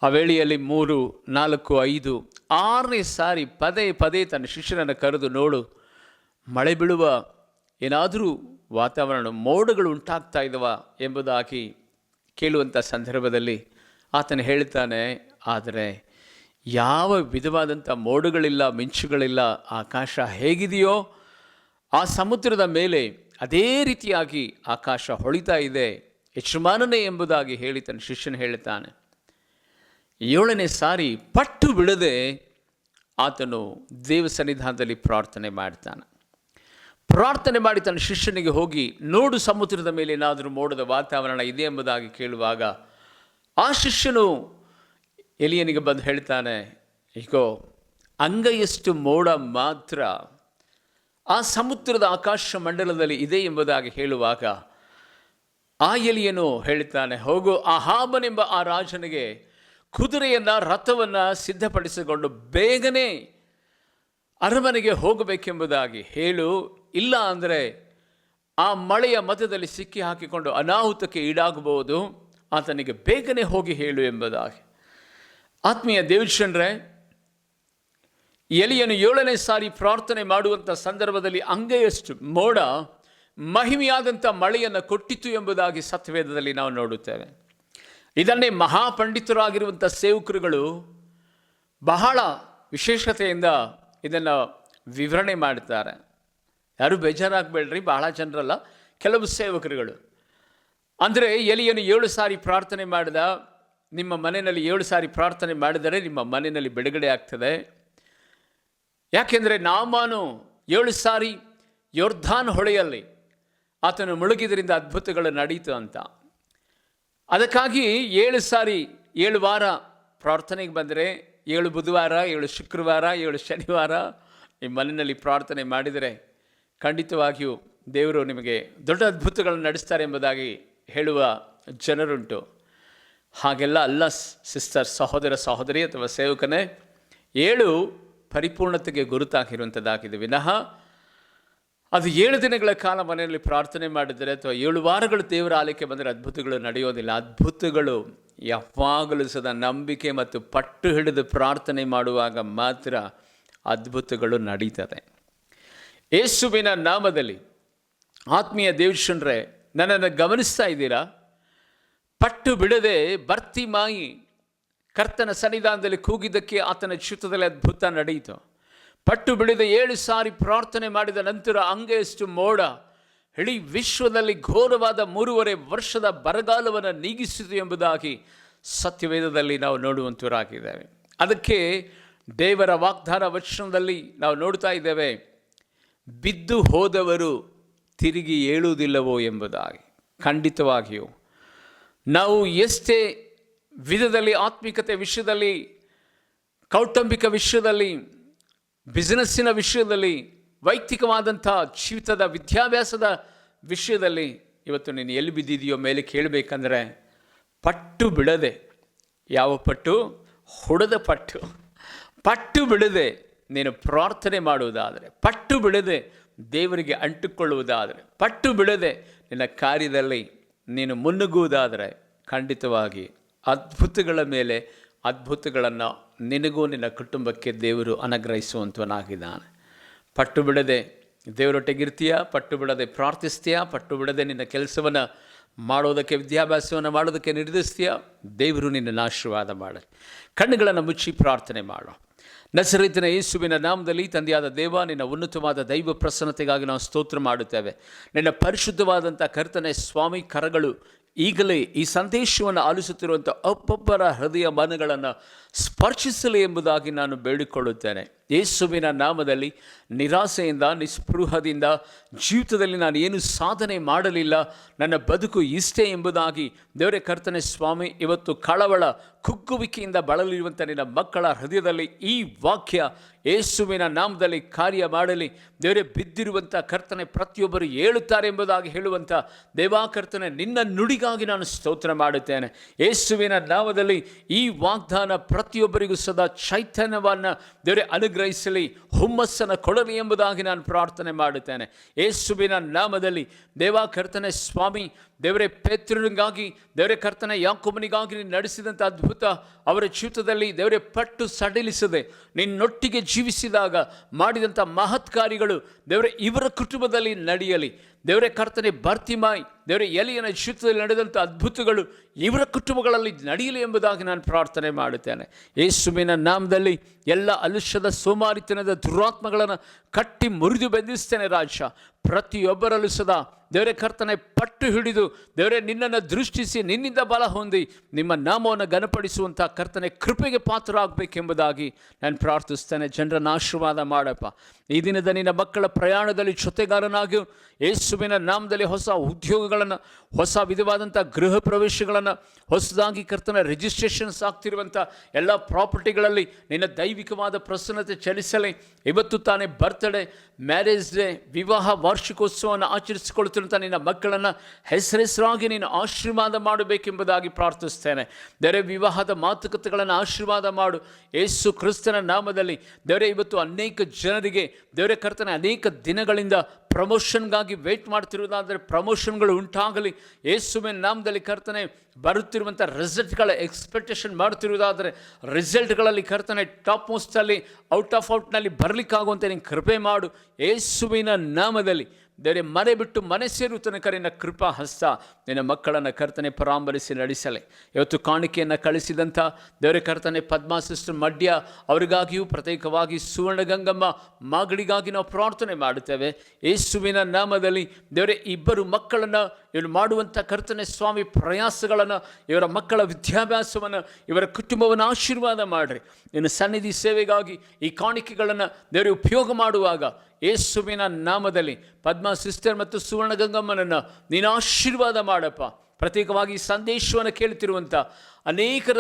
ಆ ವೇಳೆಯಲ್ಲಿ 3, 4, 5, 6ನೇ ಸಾರಿ ಪದೇ ಪದೇ ತನ್ನ ಶಿಷ್ಯನನ್ನು ಕರೆದು, ನೋಡು, ಮಳೆ ಬೀಳುವ ಏನಾದರೂ ವಾತಾವರಣ, ಮೋಡಗಳು ಉಂಟಾಗ್ತಾ ಇದ್ದವ ಎಂಬುದಾಗಿ ಕೇಳುವಂಥ ಸಂದರ್ಭದಲ್ಲಿ ಆತನು ಹೇಳ್ತಾನೆ, ಆದರೆ ಯಾವ ವಿಧವಾದಂಥ ಮೋಡಗಳಿಲ್ಲ, ಮಿಂಚುಗಳಿಲ್ಲ, ಆಕಾಶ ಹೇಗಿದೆಯೋ ಆ ಸಮುದ್ರದ ಮೇಲೆ ಅದೇ ರೀತಿಯಾಗಿ ಆಕಾಶ ಹೊಳಿತಾ ಇದೆ, ಯಜಮಾನನೇ ಎಂಬುದಾಗಿ ಹೇಳಿ ತನ್ನ ಶಿಷ್ಯನು ಹೇಳ್ತಾನೆ. 7ನೇ ಸಾರಿ ಪಟ್ಟು ಬಿಡದೆ ಆತನು ದೇವ ಸನ್ನಿಧಾನದಲ್ಲಿ ಪ್ರಾರ್ಥನೆ ಮಾಡ್ತಾನೆ. ಪ್ರಾರ್ಥನೆ ಮಾಡಿ ತನ್ನ ಶಿಷ್ಯನಿಗೆ ಹೋಗಿ, ನೋಡು, ಸಮುದ್ರದ ಮೇಲೆ ಏನಾದರೂ ಮೋಡದ ವಾತಾವರಣ ಇದೆ ಎಂಬುದಾಗಿ ಕೇಳುವಾಗ ಆ ಶಿಷ್ಯನು ಎಲಿಯನಿಗೆ ಬಂದು ಹೇಳ್ತಾನೆ, ಈಗೋ ಅಂಗೈಯಷ್ಟು ಮೋಡ ಮಾತ್ರ ಆ ಸಮುದ್ರದ ಆಕಾಶ ಮಂಡಲದಲ್ಲಿ ಇದೆ ಎಂಬುದಾಗಿ ಹೇಳುವಾಗ ಆ ಎಲಿಯನು ಹೇಳ್ತಾನೆ, ಹೋಗು, ಅಹಾಬನೆಂಬ ಆ ರಾಜನಿಗೆ ಕುದುರೆಯನ್ನು, ರಥವನ್ನು ಸಿದ್ಧಪಡಿಸಿಕೊಂಡು ಬೇಗನೆ ಅರಮನೆಗೆ ಹೋಗಬೇಕೆಂಬುದಾಗಿ ಹೇಳು, ಇಲ್ಲ ಅಂದರೆ ಆ ಮಳೆಯ ಮಧ್ಯದಲ್ಲಿ ಸಿಕ್ಕಿ ಹಾಕಿಕೊಂಡು ಅನಾಹುತಕ್ಕೆ ಈಡಾಗಬಹುದು, ಆತನಿಗೆ ಬೇಗನೆ ಹೋಗಿ ಹೇಳು ಎಂಬುದಾಗಿ. ಆತ್ಮೀಯ ದೇವಜನರೇ, ಎಲಿಯನು 7ನೇ ಸಾರಿ ಪ್ರಾರ್ಥನೆ ಮಾಡುವಂಥ ಸಂದರ್ಭದಲ್ಲಿ ಅಂಗೈಯಷ್ಟು ಮೋಡ ಮಹಿಮೆಯಾದಂಥ ಮಳೆಯನ್ನು ಕೊಟ್ಟಿತು ಎಂಬುದಾಗಿ ಸತ್ಯವೇದದಲ್ಲಿ ನಾವು ನೋಡುತ್ತೇವೆ. ಇದನ್ನೇ ಮಹಾಪಂಡಿತರಾಗಿರುವಂಥ ಸೇವಕರುಗಳು ಬಹಳ ವಿಶೇಷತೆಯಿಂದ ಇದನ್ನು ವಿವರಣೆ ಮಾಡ್ತಾರೆ. ಯಾರು ಬೇಜಾರಾಗಬೇಡ್ರಿ, ಬಹಳ ಜನರಲ್ಲ, ಕೆಲವು ಸೇವಕರುಗಳು. ಅಂದರೆ ಎಲಿಯನು 7 ಸಾರಿ ಪ್ರಾರ್ಥನೆ ಮಾಡಿದ, ನಿಮ್ಮ ಮನೆಯಲ್ಲಿ 7 ಸಾರಿ ಪ್ರಾರ್ಥನೆ ಮಾಡಿದರೆ ನಿಮ್ಮ ಮನೆಯಲ್ಲಿ ಬಿಡುಗಡೆ ಆಗ್ತದೆ. ಯಾಕೆಂದರೆ ನಾಮಾನು 7 ಸಾರಿ ಯೊರ್ದಾನ್ ಹೊಳೆಯಲ್ಲಿ ಆತನು ಮುಳುಗಿದ್ರಿಂದ ಅದ್ಭುತಗಳು ನಡೀತು ಅಂತ. ಅದಕ್ಕಾಗಿ 7 ಸಾರಿ 7 ವಾರ ಪ್ರಾರ್ಥನೆಗೆ ಬಂದರೆ, 7 ಬುಧವಾರ, 7 ಶುಕ್ರವಾರ, 7 ಶನಿವಾರ ನಿಮ್ಮ ಮನೆಯಲ್ಲಿ ಪ್ರಾರ್ಥನೆ ಮಾಡಿದರೆ ಖಂಡಿತವಾಗಿಯೂ ದೇವರು ನಿಮಗೆ ದೊಡ್ಡ ಅದ್ಭುತಗಳನ್ನು ನಡೆಸ್ತಾರೆ ಎಂಬುದಾಗಿ ಹೇಳುವ ಜನರುಂಟು. ಹಾಗೆಲ್ಲ ಅಲ್ಲ ಸಿಸ್ಟರ್, ಸಹೋದರ ಸಹೋದರಿ ಅಥವಾ ಸೇವಕನೇ, 7 ಪರಿಪೂರ್ಣತೆಗೆ ಗುರುತಾಗಿರುವಂಥದ್ದಾಗಿದೆ ವಿನಃ ಅದು 7 ದಿನಗಳ ಕಾಲ ಮನೆಯಲ್ಲಿ ಪ್ರಾರ್ಥನೆ ಮಾಡಿದರೆ ಅಥವಾ 7 ವಾರಗಳು ದೇವರ ಆಲಯಕ್ಕೆ ಬಂದರೆ ಅದ್ಭುತಗಳು ನಡೆಯೋದಿಲ್ಲ. ಅದ್ಭುತಗಳು ಯಾವಾಗಲೂ ಸದಾ ನಂಬಿಕೆ ಮತ್ತು ಪಟ್ಟು ಹಿಡಿದು ಪ್ರಾರ್ಥನೆ ಮಾಡುವಾಗ ಮಾತ್ರ ಅದ್ಭುತಗಳು ನಡೀತದೆ. ಯೇಸುವಿನ ನಾಮದಲ್ಲಿ ಆತ್ಮೀಯ ದೇವಜನರೇ, ನನ್ನನ್ನು ಗಮನಿಸ್ತಾ ಇದ್ದೀರಾ? ಪಟ್ಟು ಬಿಡದೆ ಬರ್ತಿಮಾಯಿ ಕರ್ತನ ಸನ್ನಿಧಾನದಲ್ಲಿ ಕೂಗಿದ್ದಕ್ಕೆ ಆತನ ಚಿತ್ತದಲ್ಲಿ ಅದ್ಭುತ ನಡೆಯಿತು. ಪಟ್ಟು ಬಿಡದೆ 7 ಸಾರಿ ಪ್ರಾರ್ಥನೆ ಮಾಡಿದ ನಂತರ ಅಂಗೆಯಷ್ಟು ಮೋಡ ಇಡೀ ವಿಶ್ವದಲ್ಲಿ ಘೋರವಾದ 3.5 ವರ್ಷದ ಬರಗಾಲವನ್ನು ನೀಗಿಸಿತು ಎಂಬುದಾಗಿ ಸತ್ಯವೇದದಲ್ಲಿ ನಾವು ನೋಡುವಂತವರಾಗಿದ್ದೇವೆ. ಅದಕ್ಕೆ ದೇವರ ವಾಗ್ದಾನ ವಚನದಲ್ಲಿ ನಾವು ನೋಡ್ತಾ ಇದ್ದೇವೆ, ಬಿದ್ದು ಹೋದವರು ತಿರುಗಿ ಏಳುವುದಿಲ್ಲವೋ ಎಂಬುದಾಗಿ. ಖಂಡಿತವಾಗಿಯೂ ನಾವು ಎಷ್ಟೇ ವಿಧದಲ್ಲಿ ಆತ್ಮಿಕತೆ ವಿಷಯದಲ್ಲಿ, ಕೌಟುಂಬಿಕ ವಿಷಯದಲ್ಲಿ, ಬಿಸಿನೆಸ್ಸಿನ ವಿಷಯದಲ್ಲಿ, ವೈಯಕ್ತಿಕವಾದಂಥ ಜೀವಿತದ ವಿದ್ಯಾಭ್ಯಾಸದ ವಿಷಯದಲ್ಲಿ ಇವತ್ತು ನೀನು ಎಲ್ಲಿ ಬಿದ್ದಿದೆಯೋ ಮೇಲೆ ಕೇಳಬೇಕಂದ್ರೆ ಪಟ್ಟು ಬಿಡದೆ, ಯಾವ ಪಟ್ಟು? ಹೊಡೆದ ಪಟ್ಟು. ಪಟ್ಟು ಬಿಡದೆ ನೀನು ಪ್ರಾರ್ಥನೆ ಮಾಡುವುದಾದರೆ, ಪಟ್ಟು ಬಿಡದೆ ದೇವರಿಗೆ ಅಂಟುಕೊಳ್ಳುವುದಾದರೆ, ಪಟ್ಟು ಬಿಡದೆ ನಿನ್ನ ಕಾರ್ಯದಲ್ಲಿ ನೀನು ಮುನ್ನುಗ್ಗುವುದಾದರೆ ಖಂಡಿತವಾಗಿ ಅದ್ಭುತಗಳ ಮೇಲೆ ಅದ್ಭುತಗಳನ್ನು ನಿನಗೂ ನಿನ್ನ ಕುಟುಂಬಕ್ಕೆ ದೇವರು ಅನುಗ್ರಹಿಸುವಂಥವನಾಗಿದ್ದಾನೆ. ಪಟ್ಟು ಬಿಡದೆ ದೇವರೊಟ್ಟಿಗಿರ್ತೀಯಾ? ಪಟ್ಟು ಬಿಡದೆ ಪ್ರಾರ್ಥಿಸ್ತೀಯಾ? ಪಟ್ಟು ಬಿಡದೆ ನಿನ್ನ ಕೆಲಸವನ್ನು ಮಾಡೋದಕ್ಕೆ, ವಿದ್ಯಾಭ್ಯಾಸವನ್ನು ಮಾಡೋದಕ್ಕೆ ನಿರ್ಧರಿಸ್ತೀಯಾ? ದೇವರು ನಿನ್ನನ್ನು ಆಶೀರ್ವಾದ ಮಾಡಲಿ. ಕಣ್ಣುಗಳನ್ನು ಮುಚ್ಚಿ ಪ್ರಾರ್ಥನೆ ಮಾಡು. ನಜರೇತಿನ ಯೇಸುವಿನ ನಾಮದಲ್ಲಿ ತಂದೆಯಾದ ದೇವ, ನಿನ್ನ ಉನ್ನತವಾದ ದೈವ ಪ್ರಸನ್ನತೆಗಾಗಿ ನಾವು ಸ್ತೋತ್ರ ಮಾಡುತ್ತೇವೆ. ನಿನ್ನ ಪರಿಶುದ್ಧವಾದಂಥ ಕರ್ತನೆ ಸ್ವಾಮಿ ಕರಗಳು ಈಗಲೇ ಈ ಸಂದೇಶವನ್ನು ಆಲಿಸುತ್ತಿರುವಂಥ ಒಬ್ಬೊಬ್ಬರ ಹೃದಯ ಮನಗಳನ್ನು ಸ್ಪರ್ಶಿಸಲಿ ಎಂಬುದಾಗಿ ನಾನು ಬೇಡಿಕೊಳ್ಳುತ್ತೇನೆ. ಯೇಸುವಿನ ನಾಮದಲ್ಲಿ ನಿರಾಸೆಯಿಂದ, ನಿಸ್ಪೃಹದಿಂದ ಜೀವಿತದಲ್ಲಿ ನಾನು ಏನು ಸಾಧನೆ ಮಾಡಲಿಲ್ಲ, ನನ್ನ ಬದುಕು ಇಷ್ಟೇ ಎಂಬುದಾಗಿ ದೇವರೇ ಕರ್ತನೆ ಸ್ವಾಮಿ, ಇವತ್ತು ಕಳವಳ ಕುಗ್ಗುವಿಕೆಯಿಂದ ಬಳಲಿರುವಂಥ ನಿನ್ನ ಮಕ್ಕಳ ಹೃದಯದಲ್ಲಿ ಈ ವಾಕ್ಯ ಯೇಸುವಿನ ನಾಮದಲ್ಲಿ ಕಾರ್ಯ ಮಾಡಲಿ. ದೇವರೇ, ಬಿದ್ದಿರುವಂಥ ಕರ್ತನೆ ಪ್ರತಿಯೊಬ್ಬರು ಏಳುತ್ತಾರೆ ಎಂಬುದಾಗಿ ಹೇಳುವಂಥ ದೇವಾಕರ್ತನೆ ನಿನ್ನ ನುಡಿಗಾಗಿ ನಾನು ಸ್ತೋತ್ರ ಮಾಡುತ್ತೇನೆ. ಯೇಸುವಿನ ನಾಮದಲ್ಲಿ ಈ ವಾಗ್ದಾನ ಪ್ರತಿಯೊಬ್ಬರಿಗೂ ಸದಾ ಚೈತನ್ಯವನ್ನು ದೇವರೇ ಅನುಗ್ರಹಿಸಲಿ, ಹುಮ್ಮಸ್ಸನ್ನು ಕೊಡಲಿ ಎಂಬುದಾಗಿ ನಾನು ಪ್ರಾರ್ಥನೆ ಮಾಡುತ್ತೇನೆ. ಯೇಸುವಿನ ನಾಮದಲ್ಲಿ ದೇವಾಕರ್ತನೆ ಸ್ವಾಮಿ, ದೇವರೇ ಪೇತ್ರನಿಗಾಗಿ, ದೇವರೇ ಕರ್ತನೆ ಯಾಕೋಬನಿಗಾಗಿ ನೀನು ನಡೆಸಿದಂಥ ಅದ್ಭುತ ಅವರ ಜೀವಿತದಲ್ಲಿ ದೇವರೇ ಪಟ್ಟು ಸಡಿಲಿಸದೆ ನಿನ್ನೊಟ್ಟಿಗೆ ಜೀವಿಸಿದಾಗ ಮಾಡಿದಂಥ ಮಹತ್ ಕಾರ್ಯಗಳು ದೇವರೇ ಇವರ ಕುಟುಂಬದಲ್ಲಿ ನಡೆಯಲಿ. ದೇವರೇ ಕರ್ತನೆ ಬರ್ತಿಮಾಯಿ, ದೇವರೇ ಎಲಿಯನ ಜೀವಿತದಲ್ಲಿ ನಡೆದಂಥ ಅದ್ಭುತಗಳು ಇವರ ಕುಟುಂಬಗಳಲ್ಲಿ ನಡೆಯಲಿ ಎಂಬುದಾಗಿ ನಾನು ಪ್ರಾರ್ಥನೆ ಮಾಡುತ್ತೇನೆ. ಯೇಸುವಿನ ನಾಮದಲ್ಲಿ ಎಲ್ಲ ಅಲುಷ್ಯದ ಸೋಮಾರಿತನದ ದುರಾತ್ಮಗಳನ್ನು ಕಟ್ಟಿ ಮುರಿದು ಬೆಂದಿಸ್ತೇನೆ ರಾಜ. ಪ್ರತಿಯೊಬ್ಬರಲ್ಲೂ ಸದಾ ದೇವರೇ ಕರ್ತನೆ ಪಟ್ಟು ಹಿಡಿದು ದೇವರೇ ನಿನ್ನನ್ನು ದೃಷ್ಟಿಸಿ ನಿನ್ನಿಂದ ಬಲ ಹೊಂದಿ ನಿಮ್ಮ ನಾಮವನ್ನು ಘನಪಡಿಸುವಂಥ ಕರ್ತನೆ ಕೃಪೆಗೆ ಪಾತ್ರ ಆಗಬೇಕೆಂಬುದಾಗಿ ನಾನು ಪ್ರಾರ್ಥಿಸ್ತೇನೆ. ಜನರನ್ನು ಆಶೀರ್ವಾದ ಮಾಡಪ್ಪ. ಈ ದಿನದ ನಿನ್ನ ಮಕ್ಕಳ ಪ್ರಯಾಣದಲ್ಲಿ ಜೊತೆಗಾರನಾಗಿ ಯೇಸುವಿನ ನಾಮದಲ್ಲಿ ಹೊಸ ಉದ್ಯೋಗಗಳನ್ನು, ಹೊಸ ವಿಧವಾದಂಥ ಗೃಹ ಪ್ರವೇಶಗಳನ್ನು, ಹೊಸದಾಗಿ ಕರ್ತನ ರಿಜಿಸ್ಟ್ರೇಷನ್ಸ್ ಆಗ್ತಿರುವಂಥ ಎಲ್ಲ ಪ್ರಾಪರ್ಟಿಗಳಲ್ಲಿ ನಿನ್ನ ದೈವಿಕವಾದ ಪ್ರಸನ್ನತೆ ಚಲಿಸಲಿ. ಇವತ್ತು ತಾನೇ ಬರ್ತ್ಡೇ, ಮ್ಯಾರೇಜ್ ಡೇ, ವಿವಾಹ ವಾರ್ಷಿಕೋತ್ಸವವನ್ನು ಆಚರಿಸಿಕೊಳ್ಳುತ್ತಿರುವಂಥ ನಿನ್ನ ಮಕ್ಕಳನ್ನು ಹೆಸರಾಗಿ ನೀನು ಆಶೀರ್ವಾದ ಮಾಡಬೇಕೆಂಬುದಾಗಿ ಪ್ರಾರ್ಥಿಸ್ತೇನೆ. ದೇವರೇ, ವಿವಾಹದ ಮಾತುಕತೆಗಳನ್ನು ಆಶೀರ್ವಾದ ಮಾಡು ಯೇಸು ಕ್ರಿಸ್ತನ ನಾಮದಲ್ಲಿ. ದೇವರೇ, ಇವತ್ತು ಅನೇಕ ಜನರಿಗೆ ದೇವರೇ ಕರ್ತನೆ ಅನೇಕ ದಿನಗಳಿಂದ ಪ್ರಮೋಷನ್ಗಾಗಿ ವೆಯ್ಟ್ ಮಾಡ್ತಿರೋದಾದರೆ ಪ್ರಮೋಷನ್ಗಳು ಉಂಟಾಗಲಿ ಯೇಸುವಿನ ನಾಮದಲ್ಲಿ. ಕರ್ತನೆ, ಬರುತ್ತಿರುವಂಥ ರಿಸಲ್ಟ್ಗಳ ಎಕ್ಸ್ಪೆಕ್ಟೇಷನ್ ಮಾಡ್ತಿರೋದಾದರೆ ರಿಸಲ್ಟ್ಗಳಲ್ಲಿ ಕರ್ತನೆ ಟಾಪ್ ಮೋಸ್ಟಲ್ಲಿ ಔಟ್ನಲ್ಲಿ ಬರಲಿಕ್ಕಾಗುವಂತೆ ನೀನು ಕೃಪೆ ಮಾಡು ಯೇಸುವಿನ ನಾಮದಲ್ಲಿ. ದೇವರೇ, ಮನೆ ಬಿಟ್ಟು ಮನೆ ಸೇರುವ ತನಕ ನಿನ್ನ ಕೃಪಾ ಹಸ್ತ ನಿನ್ನ ಮಕ್ಕಳನ್ನು ಕರ್ತನೆ ಪರಾಂಬರಿಸಿ ನಡೆಸಲಿ. ಇವತ್ತು ಕಾಣಿಕೆಯನ್ನು ಕಳಿಸಿದಂಥ ದೇವರೇ ಕರ್ತನೆ ಪದ್ಮಾ ಸಿಸ್ಟರ್ ಮಡ್ಯ ಅವರಿಗಾಗಿಯೂ ಪ್ರತ್ಯೇಕವಾಗಿ ಸುವರ್ಣ ಗಂಗಮ್ಮ ಮಗಳಿಗಾಗಿ ನಾವು ಪ್ರಾರ್ಥನೆ ಮಾಡುತ್ತೇವೆ ಯೇಸುವಿನ ನಾಮದಲ್ಲಿ. ದೇವರೇ, ಇಬ್ಬರು ಮಕ್ಕಳನ್ನು ಇವರು ಮಾಡುವಂಥ ಕರ್ತನೆ ಸ್ವಾಮಿ ಪ್ರಯಾಸಗಳನ್ನು, ಇವರ ಮಕ್ಕಳ ವಿದ್ಯಾಭ್ಯಾಸವನ್ನು, ಇವರ ಕುಟುಂಬವನ್ನು ಆಶೀರ್ವಾದ ಮಾಡಿರಿ. ಇನ್ನು ಸನ್ನಿಧಿ ಸೇವೆಗಾಗಿ ಈ ಕಾಣಿಕೆಗಳನ್ನು ದೇವರೇ ಉಪಯೋಗ ಮಾಡುವಾಗ ಯೇಸುವಿನ ನಾಮದಲ್ಲಿ ಪದ್ಮಾ ಸಿಸ್ಟರ್ ಮತ್ತು ಸುವರ್ಣ ಗಂಗಮ್ಮನನ್ನು ನೀನು ಆಶೀರ್ವಾದ ಮಾಡಪ್ಪ. ಪ್ರತ್ಯೇಕವಾಗಿ ಸಂದೇಶವನ್ನು ಕೇಳುತ್ತಿರುವಂಥ ಅನೇಕರ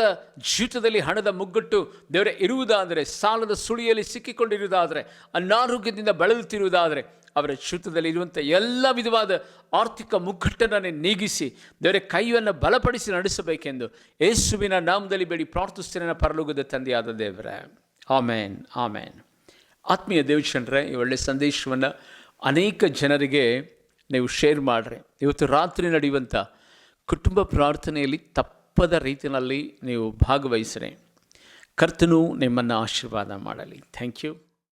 ಜೀವಿತದಲ್ಲಿ ಹಣದ ಮುಗ್ಗಟ್ಟು ದೇವರೇ ಇರುವುದಾದರೆ, ಸಾಲದ ಸುಳಿಯಲ್ಲಿ ಸಿಕ್ಕಿಕೊಂಡಿರುವುದಾದರೆ, ಅನಾರೋಗ್ಯದಿಂದ ಬಳಲುತ್ತಿರುವುದಾದರೆ ಅವರ ಜೀವಿತದಲ್ಲಿ ಇರುವಂಥ ಎಲ್ಲ ವಿಧವಾದ ಆರ್ಥಿಕ ಮುಗ್ಗಟ್ಟನ್ನು ನೀಗಿಸಿ ದೇವರೇ ಕೈಯನ್ನು ಬಲಪಡಿಸಿ ನಡೆಸಬೇಕೆಂದು ಯೇಸುವಿನ ನಾಮದಲ್ಲಿ ಬೇಡಿ ಪ್ರಾರ್ಥಿಸ್ತೇನೆ ಪರಲೋಕದ ತಂದೆಯಾದ ದೇವರೇ. ಆಮೇನ್, ಆಮೇನ್. ಆತ್ಮೀಯ ದೇವಜನರೇ, ಈ ಒಳ್ಳೆಯ ಸಂದೇಶವನ್ನು ಅನೇಕ ಜನರಿಗೆ ನೀವು ಶೇರ್ ಮಾಡಿರಿ. ಇವತ್ತು ರಾತ್ರಿ ನಡೆಯುವಂಥ ಕುಟುಂಬ ಪ್ರಾರ್ಥನೆಯಲ್ಲಿ ತಪ್ಪದ ರೀತಿಯಲ್ಲಿ ನೀವು ಭಾಗವಹಿಸಿರಿ. ಕರ್ತನು ನಿಮ್ಮನ್ನು ಆಶೀರ್ವಾದ ಮಾಡಲಿ. Thank you.